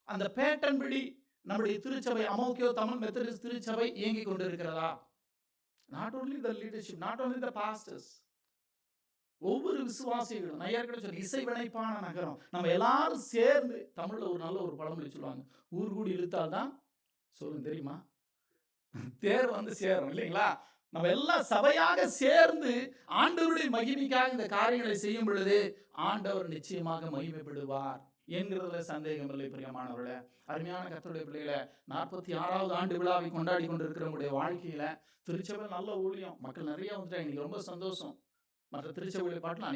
A: அந்த பேட்டர்ன் படி நம்முடைய திருச்சபை, அமோக்கியோ தமிழ் மெத்தடிஸ்ட் திருச்சபை இயங்கிக் கொண்டிருக்கிறதா? Not only the leadership, not only the pastors, ஒவ்வொரு விசுவாசிகளும். நான் ஏற்கனவே சொல்லி இசைவினைப்பான நகரம். நம்ம எல்லாரும் சேர்ந்து, தமிழ்ல ஒரு நல்ல ஒரு பழமொழி சொல்லுவாங்க, ஊர் கூடி இழுத்தால்தான் சொல்லுங்க தெரியுமா, தேர் வந்து சேரும் இல்லைங்களா? நம்ம எல்லாம் சபையாக சேர்ந்து ஆண்டவருடைய மகிமைக்காக இந்த காரியங்களை செய்யும் பொழுது ஆண்டவர் நிச்சயமாக மகிமைப்படுவார் என்கிறதுல சந்தேகம் இல்லை பிரியமானவர்களே. அருமையான கர்த்தருடைய பிள்ளைகளை, 46வது ஆண்டு விழாவை கொண்டாடி கொண்டிருக்கிறவங்களுடைய வாழ்க்கையில திருச்சபை நல்ல ஊழியம், மக்கள் நிறைய வந்துட்டாங்க. இன்னைக்கு ரொம்ப சந்தோஷம். மற்ற திருச்சபைகளை பாட்டில்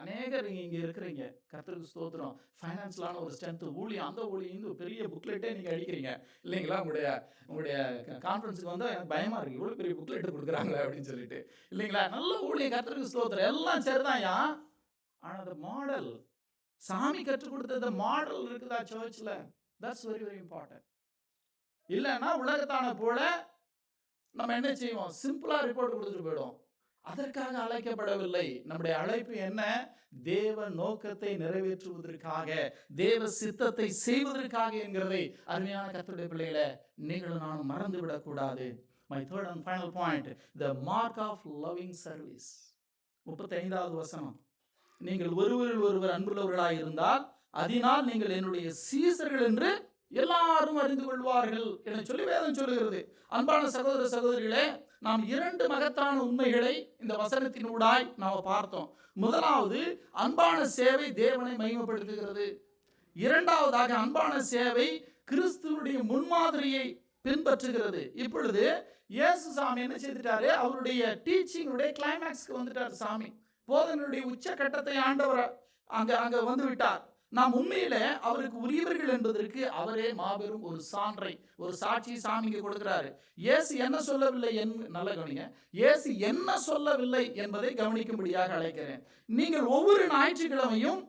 A: அநேகர் இங்கே இருக்கிறீங்க. கர்த்தருக்கு ஸ்தோத்திரம். ஃபைனான்ஸ்லான ஒரு ஸ்ட்ரென்த் ஊழியம், அந்த ஊழியம் பெரிய புக்லெட்டே நீங்கள் அடிக்கிறீங்க இல்லைங்களா? உங்களுடைய கான்ஃபரன்ஸுக்கு வந்து எனக்கு பயமாக இருக்குது, இவ்வளோ பெரிய புக்லெட்டு கொடுக்குறாங்களே அப்படின்னு சொல்லிட்டு இல்லைங்களா? நல்ல ஊழியம், கர்த்தருக்கு ஸ்தோத்திரம், எல்லாம் சரிதான்யா. ஆனால் அந்த மாடல், சாமி கற்றுக் கொடுத்த மாடல் இருக்குதா சர்ச்சில்? That's very very important. இல்லைன்னா உலகத்தான போல நம்ம என்ன செய்வோம், சிம்பிளாக ரிப்போர்ட் கொடுத்துட்டு போயிடும். அதற்காக அழைக்கப்படவில்லை. நம்முடைய அழைப்பு என்ன? தேவ நோக்கத்தை நிறைவேற்றுவதற்காக, தேவ சித்தத்தை செய்வதற்காக என்கிறதை அருமையான கர்த்தருடைய பிள்ளைகளை நீங்களும் நானும் மறந்து விடக்கூடாது. My third and final point, the mark of loving service. 35வது வசனம், நீங்கள் ஒருவரில் ஒருவர் அன்புள்ளவர்களாய் இருந்தால் அதனால் நீங்கள் என்னுடைய சீசர்கள் என்று எல்லாரும் அறிந்து கொள்வார்கள் என சொல்லி வேதம் சொல்லுகிறது. அன்பான சகோதர சகோதரிகளே, நாம் 2 மகத்தான உண்மைகளை இந்த வசனத்தினூடாய் நாம் பார்த்தோம். முதலாவது, அன்பான சேவை தேவனை மகிமைப்படுத்துகிறது. இரண்டாவதாக, அன்பான சேவை கிறிஸ்துவுடைய முன்மாதிரியை பின்பற்றுகிறது. இப்பொழுது இயேசு சாமி என்ன செய்துட்டாரு, அவருடைய டீச்சிங்குடைய கிளைமேக்ஸ்க்கு வந்துட்டார். சாமி போதனுடைய உச்சகட்டத்தை ஆண்டவர் அங்க வந்து விட்டார். நாம் உண்மையில அவருக்கு உரியவர்கள் என்பதற்கு அவரே மாபெரும் ஒரு சான்றை, ஒரு சாட்சி சாமிக்கு கொடுக்கிறாரு. இயேசு என்ன சொல்லவில்லை, நல்ல கவனிங்க, இயேசு என்ன சொல்லவில்லை என்பதை கவனிக்கும்படியாக அழைக்கிறேன். நீங்கள் ஒவ்வொரு ஞாயிற்றுக்கிழமையும்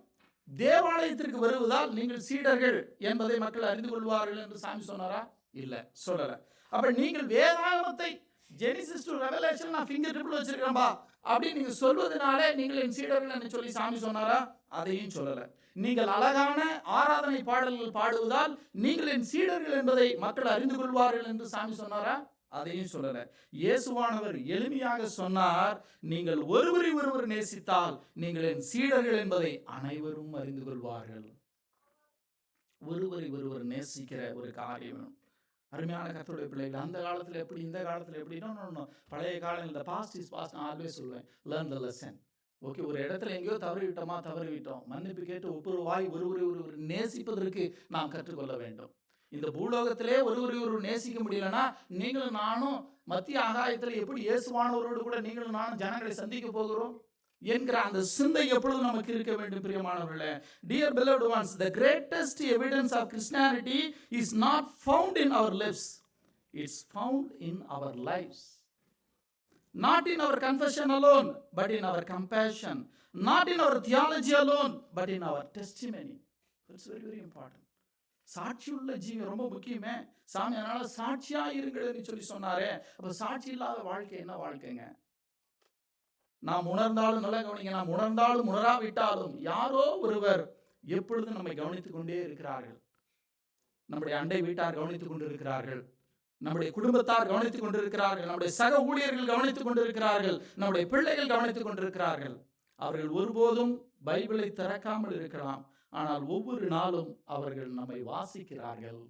A: தேவாலயத்திற்கு வருவதால் நீங்கள் சீடர்கள் என்பதை மக்கள் அறிந்து கொள்வார்கள் என்று சாமி சொன்னாரா? இல்ல, சொல்லல. அப்ப நீங்கள் வேதாகமத்தை ஜெனிசிஸ் டு ரெவலேஷன் நான் ஃபிங்கர் டிப்ல வச்சிருக்கேன்பா அப்படின்னு நீங்க சொல்வதனாலே நீங்கள் என் சீடர்கள் என்று சொல்லி சாமி சொன்னாரா? அதையும் சொல்லல. நீங்கள் அழகான ஆராதனை பாடல்கள் பாடுவதால் நீங்கள் என் சீடர்கள் என்பதை மக்கள் அறிந்து கொள்வார்கள் என்று சாமி சொன்னாரா? அதையும் சொல்லல. இயேசுவானவர் எளிமையாக சொன்னார், நீங்கள் ஒருவரை ஒருவர் நேசித்தால் நீங்கள் என் சீடர்கள் என்பதை அனைவரும் அறிந்து கொள்வார்கள். ஒருவரை ஒருவர் நேசிக்கிற ஒரு காரியம். அருமையான கர்த்தருடைய பிள்ளைகள், அந்த காலத்தில் எப்படி, இந்த காலத்தில் எப்படி, பழைய காலம் இந்த பாஸ்ட் இஸ் பாஸ்ட். நான் ஆல்வேஸ் சொல்லுவேன், லேர்ன் த லெசன். ஓகே, ஒரு இடத்துல எங்கேயோ தவறிவிட்டோம், மன்னிப்பு கேட்டு ஒருவரை ஒருவர் நேசிப்பதற்கு நாம் கற்றுக்கொள்ள வேண்டும். இந்த பூலோகத்திலே ஒருவர் நேசிக்க முடியலன்னா நீங்களும் நானும் மத்திய ஆகாயத்தில் எப்படி இயேசுவானவரோடு கூட நீங்களும் நானும் ஜனங்களை சந்திக்க போகிறோம் என்கிற அந்த சிந்தை எப்பொழுதும் நமக்கு இருக்க வேண்டும் பிரியமானவர்களே. Dear beloved ones, the greatest evidence of Christianity is not found in our lips, it's found in our lives. Not in our confession alone, but in our compassion. Not in our theology alone, but in our testimony. That's very very important. சாட்சியுள்ள ஜீவன் ரொம்ப முக்கியமே. சாமி அதனால சாட்சியா இருங்கள்னு சொல்லி சொன்னாரே. அப்ப சாட்சி இல்லாத வாழ்க்கை என்ன வாழ்க்கைங்க? நாம் உணர்ந்தாலும், நல்லா கவனிங்க, நாம் உணர்ந்தாலும் உணராவிட்டாலும் யாரோ ஒருவர் எப்பொழுதும் நம்மை கவனித்துக் கொண்டே இருக்கிறார்கள். நம்முடைய அண்டை வீட்டார் கவனித்துக் கொண்டு இருக்கிறார்கள். நம்முடைய குடும்பத்தார் கவனித்துக் கொண்டிருக்கிறார்கள், நம்முடைய சக ஊழியர்கள் கவனித்துக் கொண்டிருக்கிறார்கள், நம்முடைய பிள்ளைகள் கவனித்துக் கொண்டிருக்கிறார்கள். அவர்கள் ஒருபோதும் பைபிளை திறக்காமல் இருக்கலாம், ஆனால் ஒவ்வொரு நாளும் அவர்கள் நம்மை வாசிக்கிறார்கள்.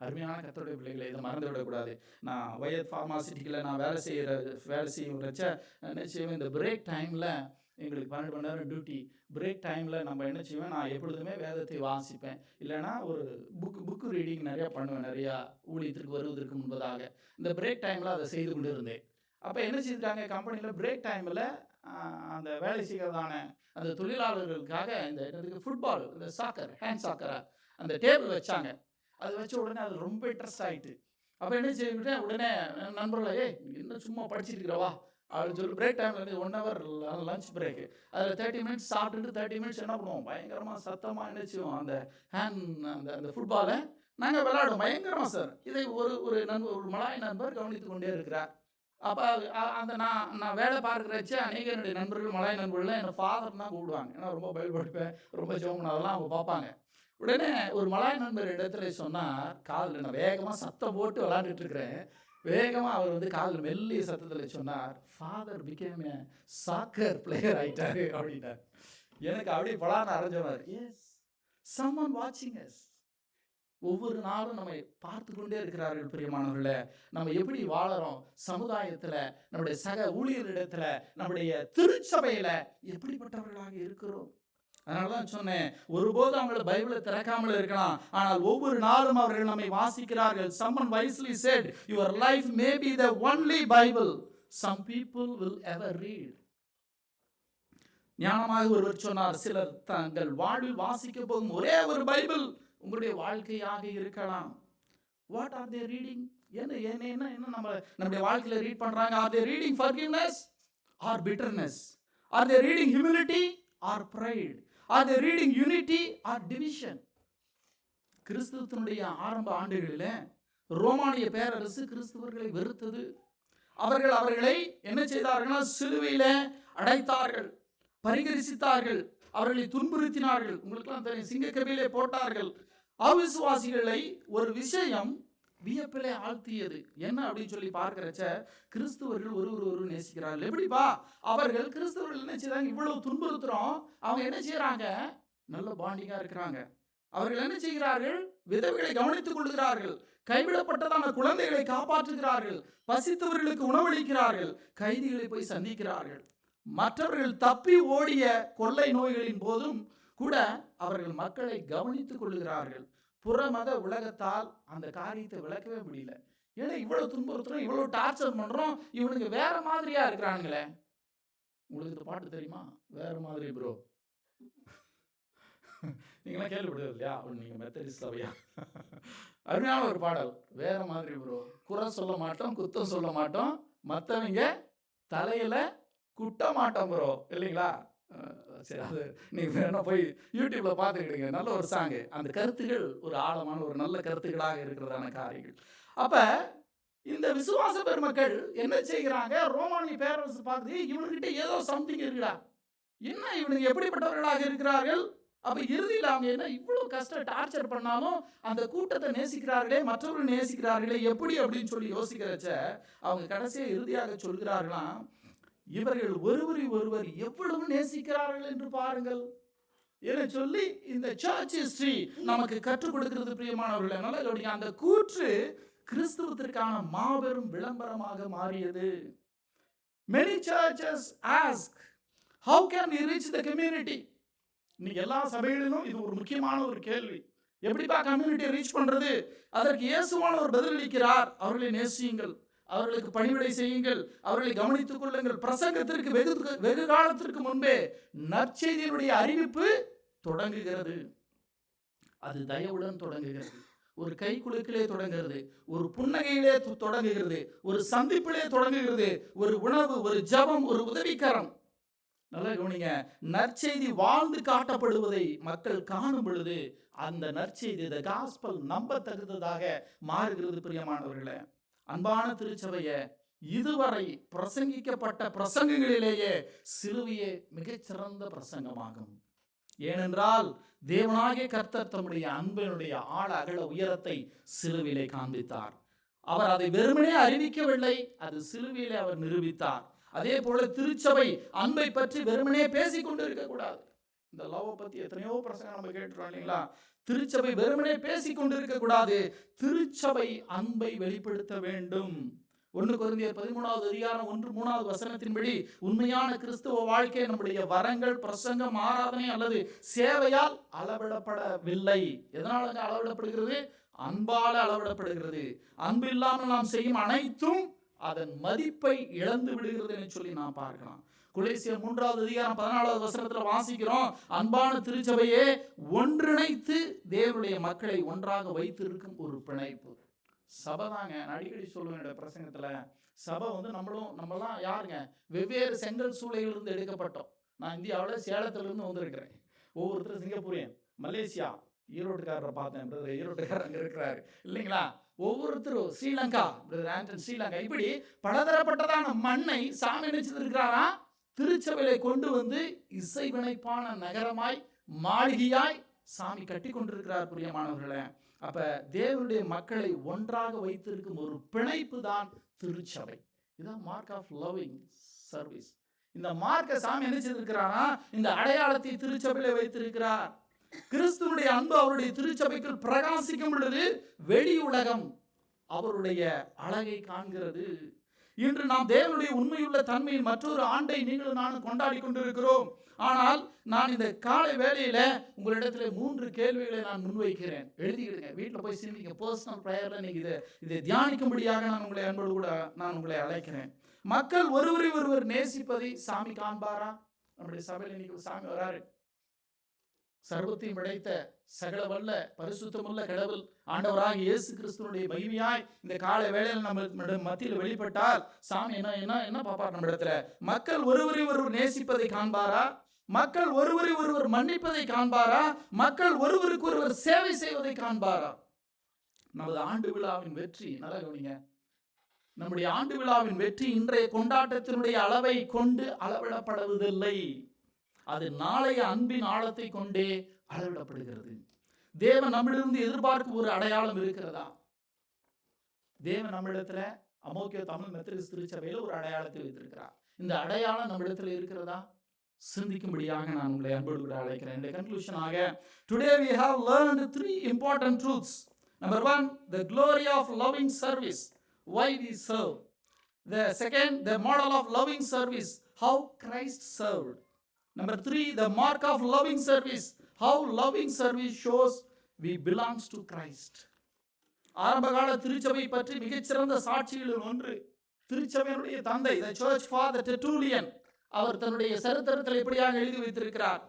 A: அருமையான கர்த்தருடைய பிள்ளைகளை இதை மறந்து விடக்கூடாது. நான் வயத் ஃபார்மாசிட்டிக்கில் நான் வேலை செய்யும் வச்ச என்ன செய்வேன், இந்த பிரேக் டைமில் எங்களுக்கு 12 மணி நேரம் டியூட்டி. பிரேக் டைமில் நம்ம என்ன செய்வேன், நான் எப்பொழுதுமே வேதத்தை வாசிப்பேன், இல்லைனா ஒரு புக்கு ரீடிங் நிறையா பண்ணுவேன், நிறையா ஊழியத்திற்கு வருவதற்கு முன்பதாக. இந்த பிரேக் டைமில் அதை செய்து கொண்டு இருந்தேன். அப்போ என்ன செய்துட்டாங்க, கம்பெனியில் பிரேக் டைமில் அந்த வேலை செய்கிறதான அந்த தொழிலாளர்களுக்காக இந்த ஃபுட்பால், இந்த சாக்கர், ஹேண்ட் சாக்கரை அந்த டேபிள் வச்சாங்க. அது வச்ச உடனே அது ரொம்ப இன்ட்ரெஸ்ட் ஆகிட்டு. அப்போ என்ன செய்துட்டேன், உடனே நண்பர்களே இன்னும் சும்மா படிச்சுட்டு இருக்கிறவா அப்படின்னு சொல்லி பிரேக் டைமில் இருந்து 1 hour லஞ்ச் பிரேக்கு, அதில் 30 minutes சாப்பிட்டுட்டு 30 minutes என்ன பண்ணுவோம், பயங்கரமாக சத்தமாக என்ன செய்வோம், அந்த அந்த ஃபுட்பாலை நாங்கள் விளையாடுவோம் பயங்கரமாக சார். இதை ஒரு மலாய் நண்பர் கவனித்து கொண்டே இருக்கிறார். அப்போ அந்த நான் வேலை பார்க்குறச்ச அநேக என்னுடைய நண்பர்கள், மலாய் நண்பர்கள்லாம் என்னை ஃபாதர் தான் கூப்பிடுவாங்க. ஏன்னா ரொம்ப பைபிள் படிப்பேன், ரொம்ப ஜெபம், அதெல்லாம் அவங்க பார்ப்பாங்க. உடனே ஒரு மலாய் நண்பர் இடத்துல சொன்னார், காலில் நான் வேகமாக சத்தம் போட்டு விளையாண்டுட்டு இருக்கிறேன், வேகமாக அவர் காலில் மெல்லிய சத்தத்தில் சொன்னார், ஃபாதர் பிகேம் ஏ சாக்கர் பிளேயர் ஆகிட்டாரு அப்படின்னார். எனக்கு அப்படியே பலான அரைஞ்சவர், எஸ் சம்மன் வாட்சிங் அஸ். ஒவ்வொரு நாளும் நம்மை பார்த்து கொண்டே இருக்கிறார்கள் பிரியமானவர்களே. நம்ம எப்படி வாழறோம் சமுதாயத்தில், நம்முடைய சக ஊழியர்களிடத்தில், நம்முடைய திருச்சபையில் எப்படிப்பட்டவர்களாக இருக்கிறோம். அதனாலதான் சொன்னேன், ஒருபோதும் அவங்களை பைபிளை திறக்காமல் இருக்கலாம், ஆனால் ஒவ்வொரு நாளும் அவர்கள் நம்மை வாசிக்கிறார்கள். Someone wisely said, your life may be the only Bible some people will ever read. ஞானமாக ஒருவர் சொன்னார், சிலர் தங்கள் வாழ்வில் வாசிக்க போகும் ஒரே ஒரு பைபிள் உங்களுடைய வாழ்க்கையாக இருக்கலாம். What are they reading? என்ன நம்முடைய வாழ்க்கையில ரீட் பண்றாங்க? Are they reading forgiveness or bitterness? Are they reading humility or pride? Are they reading unity or division? கிறிஸ்துவத்தினுடைய ஆரம்ப ஆண்டுகளில் ரோமானிய பேரரசு கிறிஸ்துவர்களை வெறுத்தது. அவர்களை என்ன செய்தார்கள், சிலுவையில அடைத்தார்கள், பரிகரிசித்தார்கள், அவர்களை துன்புறுத்தினார்கள். உங்களுக்கெல்லாம் தெரியும், சிங்கக்கபிலே போட்டார்கள். அவிசுவாசிகளை ஒரு விஷயம் வியப்பிலே ஆழ்த்தியது. என்ன அப்படின்னு சொல்லி பார்க்கிறச்ச, கிறிஸ்துவர்கள் ஒரு நேசிக்கிறார்கள். எப்படிப்பா, அவர்கள் கிறிஸ்துவர்கள் என்ன செய்றாங்க, இவ்வளவு துன்புறுத்துறோம், அவங்க என்ன செய்யறாங்க, நல்ல பாண்டிங்கா இருக்கிறாங்க. அவர்கள் என்ன செய்கிறார்கள், விதவைகளை கவனித்துக் கொள்கிறார்கள், கைவிடப்பட்டதான குழந்தைகளை காப்பாற்றுகிறார்கள், பசித்தவர்களுக்கு உணவளிக்கிறார்கள், கைதிகளை போய் சந்திக்கிறார்கள். மற்றவர்கள் தப்பி ஓடிய கொள்ளை நோய்களின் போதும் கூட அவர்கள் மக்களை கவனித்துக் கொள்கிறார்கள். புறமத உலகத்தால் அந்த காரியத்தை விளக்கவே முடியல. ஏன்னா இவ்வளவு துன்புறுத்துறோம், இவ்வளவு டார்ச்சர் பண்றோம், இவனுக்கு வேற மாதிரியா இருக்கிறாங்களே. உங்களுக்கு பாட்டு தெரியுமா, வேற மாதிரி ப்ரோ? நீங்களாம் கேள்விப்படுறது இல்லையா? நீங்க மெத்தடிஸ்ட் சபையா? அருமையான ஒரு பாடல், வேற மாதிரி ப்ரோ. குறை சொல்ல மாட்டோம், குத்தம் சொல்ல மாட்டோம், மற்றவங்க தலையில குட்ட மாட்டோம் ப்ரோ, இல்லைங்களா? சரி, அது நீங்கள் வேணா போய் யூடியூப்ல பார்த்துக்கிடுங்க. நல்ல ஒரு சாங்கு. அந்த கருத்துகள் ஒரு ஆழமான ஒரு நல்ல கருத்துக்களாக இருக்கிறதான காரியங்கள். அப்ப இந்த விசுவாச பெருமக்கள் என்ன செய்கிறாங்க, ரோமானிய பேரரசு பார்த்து இவனுக்கிட்ட ஏதோ சம்திங் இருக்குடா, என்ன இவனுக்கு எப்படிப்பட்டவர்களாக இருக்கிறார்கள். அப்ப இறுதியில் அவங்க என்ன இவ்வளவு கஷ்டம் டார்ச்சர் பண்ணாலும் அந்த கூட்டத்தை நேசிக்கிறார்களே, மற்றவர்கள் நேசிக்கிறார்களே, எப்படி அப்படின்னு சொல்லி யோசிக்கிறச்ச அவங்க கடைசியாக இறுதியாக சொல்கிறார்களாம், இவர்கள் ஒருவர் எவ்வளவு நேசிக்கிறார்கள் என்று பாருங்கள் என சொல்லி இந்த சர்ச் ஹிஸ்டரி நமக்கு கற்றுக் கொடுக்கிறது. பிரியமானவர்களே, நல்ல கவனிங்க. அந்த கூற்று கிறிஸ்துவத்திற்கான மாபெரும் விளம்பரமாக மாறியது. Many churches ask, how can we reach the community? இன்னைக்கு எல்லா சபைகளிலும் இது ஒரு முக்கியமான ஒரு கேள்வி. எப்படிப்பா கம்யூனிட்டியை ரீச் பண்றது? அதற்கு இயேசுவானவர் பதிலளிக்கிறார், அவர்களை நேசியுங்கள், அவர்களுக்கு பணிவிடை செய்யுங்கள், அவர்களை கவனித்துக் கொள்ளுங்கள். பிரசங்கத்திற்கு வெகு காலத்திற்கு முன்பே நற்செய்தியினுடைய அறிவிப்பு தொடங்குகிறது. அது தயவுடன் தொடங்குகிறது, ஒரு கை குலுக்கிலே தொடங்குகிறது, ஒரு புன்னகையிலே தொடங்குகிறது, ஒரு சந்திப்பிலே தொடங்குகிறது, ஒரு உணவு, ஒரு ஜபம், ஒரு உதவிக்கரம். நல்லா கவனிங்க. நற்செய்தி வாழ்ந்து காட்டப்படுவதை மக்கள் காணும் பொழுது அந்த நற்செய்தி, the gospel, நம்ப தகுந்ததாக மாறுகிறது. பிரியமானவர்களே, அன்பான திருச்சபைய, இதுவரை பிரசங்கிக்கப்பட்ட பிரசங்கங்களிலேயே சிலுவையே மிகச்சிறந்த பிரசங்கமாகும். ஏனென்றால் தேவனாகிய கர்த்தர் தம்முடைய அன்பினுடைய ஆழ அகல உயரத்தை சிலுவையிலே காண்பித்தார். அவர் அதை வெறுமனே அறிவிக்கவில்லை, அது சிலுவையிலே அவர் நிரூபித்தார். அதே போல திருச்சபை அன்பை பற்றி வெறுமனே பேசிக்கொண்டு இருக்கக்கூடாது. இந்த லவ் பத்தி எத்தனையோ பிரசங்கம் நம்ம கேட்டுறோம் இல்லைங்களா? திருச்சபை வெறுமனே பேசிக்கொண்டு இருக்கக்கூடாது, திருச்சபை அன்பை வெளிப்படுத்த வேண்டும். 1 கொரிந்தியர் 13வது அதிகாரம் 1-3வது வசனத்தின்படி உண்மையான கிறிஸ்துவ வாழ்க்கை நம்முடைய வரங்கள், பிரசங்கம், ஆராதனை அல்லது சேவையால் அளவிடப்படவில்லை. எதனால அளவிடப்படுகிறது? அன்பால அளவிடப்படுகிறது. அன்பு இல்லாமல் நாம் செய்யும் அனைத்தும் அதன் மதிப்பை இழந்து விடுகிறது என்று சொல்லி நாம் பார்க்கலாம். கொலோசியர் 3வது அதிகாரம் 14வது வசனத்துல வாசிக்கிறோம், அன்பான திருச்சபையே ஒன்றிணைத்து தேவனுடைய மக்களை ஒன்றாக வைத்திருக்கும் ஒரு பிணைப்பு. சபை தாங்க. நான் அடிக்கடி சொல்லுவேன் என்னோட பிரசங்கத்துல, சபை நம்மலாம் யாருங்க? வெவ்வேறு செங்கல் சூளையிலிருந்து எடுக்கப்பட்டோம். நான் இந்தியாவில் சேலத்திலிருந்து வந்திருக்கிறேன். ஒவ்வொருத்தரும் சிங்கப்பூரியன், மலேசியா, ஈரோட்டுக்காரரை பார்த்தேன், பிரதர் ஈரோட்டுக்காரர் அங்கே இருக்கிறாரு இல்லைங்களா? ஒவ்வொருத்தரும் ஸ்ரீலங்கா, பிரதர் ஆண்டன் ஸ்ரீலங்கா, இப்படி பலதரப்பட்டதான மண்ணை சாமி நினைச்சிருக்கிறாரா திருச்சபையில கொண்டு வந்து இசைவினைப்பான நகரமாய், மாளிகையாய் சாமி கட்டி கொண்டிருக்கிறார். பிரியமானவர்களே, அப்ப தேவனுடைய மக்களை ஒன்றாக வைத்திருக்கும் ஒரு பிணைப்பு தான் திருச்சபை. இதுதான் மார்க் ஆஃப் லவ்விங் சர்வீஸ். இந்த மார்க்க சாமி என்ன செய்திருக்கிறாரா? இந்த அடையாளத்தை திருச்சபையில வைத்திருக்கிறார். கிறிஸ்துவனுடைய அன்பு அவருடைய திருச்சபைக்குள் பிரகாசிக்கும் பொழுது வெளி உலகம் அவருடைய அழகை காண்கிறது. இன்று நாம் தேவனுடைய உண்மையுள்ள தன்மையின் மற்றொரு ஆண்டை நீங்களும் நானும் கொண்டாடி கொண்டிருக்கிறோம். ஆனால் நான் இந்த காலை வேளையில உங்களிடத்துல 3 கேள்விகளை நான் முன்வைக்கிறேன். எழுதிக்கிடுங்க, வீட்டில் போய் சிந்திங்க. பர்சனல் ப்ரேயர்ல நீங்க இதை தியானிக்கும்படியாக நான் உங்களை அன்போடு கூட நான் உங்களை அழைக்கிறேன். மக்கள் ஒருவரை ஒருவர் நேசிப்பதை சாமி காண்பாரா? நம்முடைய சபையில் இன்னைக்கு சாமி வராரு. சர்வத்தையும் படைத்த சகல வல்ல பரிசுத்தமுள்ள கடவுள் ஆண்டவராக இயேசு கிறிஸ்துவனுடைய மகிமையாய் இந்த காலை வேளையில் நம்ம மத்தியில் வெளிப்பட்டால் சாமி என்ன பாப்பார் நம்ம இடத்துல? மக்கள் ஒருவரை ஒருவர் நேசிப்பதை காண்பாரா? மக்கள் ஒருவரை ஒருவர் மன்னிப்பதை காண்பாரா? மக்கள் ஒருவருக்கு ஒருவர் சேவை செய்வதை காண்பாரா? நமது ஆண்டு விழாவின் வெற்றி, நல்லா கவனிங்க, நம்முடைய ஆண்டு விழாவின் வெற்றி இன்றைய கொண்டாட்டத்தினுடைய அளவை கொண்டு அளவிடப்படுவதில்லை. அது நாளைய அன்பின் ஆழத்தை கொண்டே அளவிடப்படுகிறது. தேவன் நம்மிடமிருந்து எதிர்பார்க்கும் ஒரு அடையாளம் இருக்கிறதா? தேவன் நம்மிடத்துல அமோக்கிய தமிழ் மெத்தடிஸ்ட் திருச்சபையில ஒரு அடையாளத்தை வைத்திருக்கிறார். இந்த அடையாளம் நம்மிடத்துல இருக்கிறதா? சிந்திக்கும்படியாக நான் உங்களை அன்போடு கூட அழைக்கிறேன். இந்த கன்க்ளூஷனாக, today we have learned 3 important truths. Number 1, the glory of loving service, why we serve. The second, the model of loving service, how Christ served. Number 3, the mark of loving service, how loving service shows we belongs to Christ. ஆரம்பகால திருச்சபை பற்றி மிகச்சிறந்த சாட்சிகளில் ஒன்று திருச்சபையினுடைய தந்தை, the church father Tertullian, அவர் தன்னுடைய சரித்திரத்தில் இப்படியாக எழுதி வைத்திருக்கிறார்.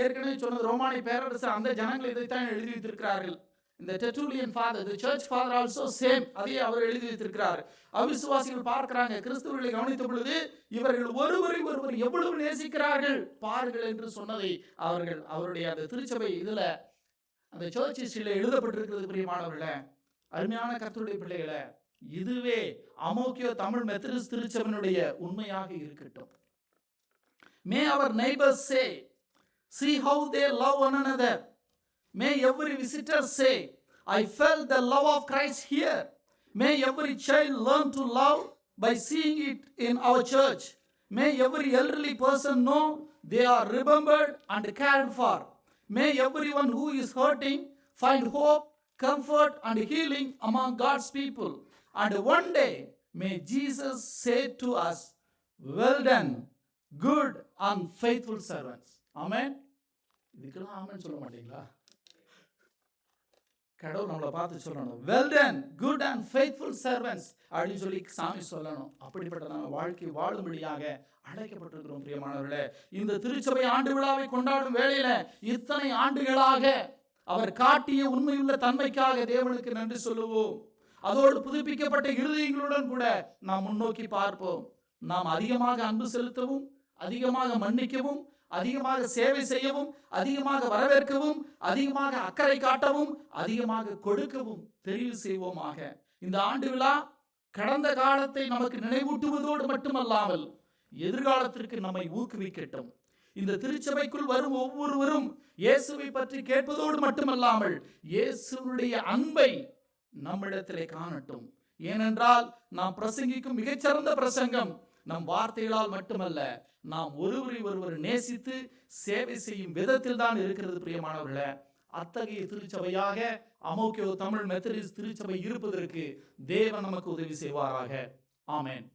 A: ஏற்கனவே சொன்னது, ரோமானிய பேரரசு அந்த ஜனங்கள் இதைத்தான் எழுதி வைத்திருக்கிறார்கள். இந்த Tertullian father, the church father also same, அதையே அவர் எழுதி வைத்திருக்கிறார். அவிசுவாசிகள் பார்க்கிறாங்க, கிறிஸ்துவர்களை கவனித்த பொழுது இவர்கள் ஒருவரை ஒருவர் எவ்வளவு நேசிக்கிறார்கள் பாருங்கள் என்று சொன்னதை அவருடைய அந்த திருச்சபை இதுல அந்த சர்ச் ஹிஸ்டரியில எழுதப்பட்டிருக்கிறது. பிரியமானவர்களே, அருமையான கர்த்தருடைய பிள்ளைகளே, இதுவே அமோக்கிய தமிழ் மெத்தடிஸ்ட் திருச்சபையினுடைய உண்மையாக இருக்கட்டும். May our neighbors say, see how they love one another. May every visitor say, I felt the love of Christ here. May every child learn to love by seeing it in our church. May every elderly person know they are remembered and cared for. May everyone who is hurting find hope, comfort and healing among God's people. And one day, may Jesus say to us, well done, good and faithful servants. Amen. இதுக்கெல்லாம் ஆமென் சொல்ல மாட்டீங்களா? கடவுள் நம்மளை பார்த்து சொல்லணும், well done, good and faithful servants அப்படின்னு சொல்லி சாமி சொல்லணும். அப்படிப்பட்ட நம்ம வாழ்க்கை வாழும்படியாக அழைக்கப்பட்டிருக்கிறோம். பிரியமானவர்களே, இந்த திருச்சபை ஆண்டு விழாவை கொண்டாடும் வேளையில இத்தனை ஆண்டுகளாக அவர் காட்டிய உண்மையுள்ள தன்மைக்காக தேவனுக்கு நன்றி சொல்லுவோம். அதோடு புதுப்பிக்கப்பட்ட இருதயங்களுடன் கூட நாம் முன்னோக்கி பார்ப்போம். நாம் அதிகமாக அன்பு செலுத்தவும், அதிகமாக மன்னிக்கவும், அதிகமாக சேவை செய்யவும், அதிகமாக வரவேற்கவும், அதிகமாக அக்கறை காட்டவும், அதிகமாக கொடுக்கவும் தெரிவு செய்வோமாக. இந்த ஆண்டு விழா கடந்த காலத்தை நமக்கு நினைவூட்டுவதோடு மட்டுமல்லாமல் எதிர்காலத்திற்கு நம்மை ஊக்குவிக்கட்டும். இந்த திருச்சபைக்குள் வரும் ஒவ்வொருவரும் இயேசுவை பற்றி கேட்பதோடு மட்டுமல்லாமல் இயேசுவுடைய அன்பை நம்மிடத்திலே காணட்டும். ஏனென்றால் நாம் பிரசங்கிக்கும் மிகச்சிறந்த பிரசங்கம் நம் வார்த்தைகளால் மட்டுமல்ல, நாம் ஒருவரை ஒருவர் நேசித்து சேவை செய்யும் விதத்தில் தான் இருக்கிறது. பிரியமானவர்களே, அத்தகைய திருச்சபையாக அமோக்கியோ தமிழ் மெத்தடிஸ்ட் திருச்சபை இருப்பதற்கு தேவன் நமக்கு உதவி செய்வாராக. ஆமென்.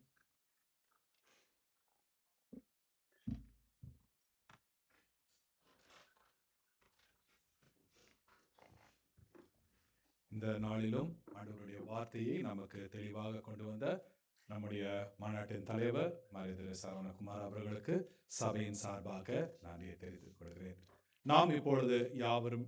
B: இந்த நாளிலும் ஆண்டவருடைய வார்த்தையை நமக்கு தெளிவாக கொண்டு வந்த நம்முடைய மாநாட்டின் தலைவர் மரியாதை சரவணகுமார் அவர்களுக்கு சபையின் சார்பாக நன்றியை தெரிவித்துக் கொள்கிறேன். நாம் இப்பொழுது யாவரும்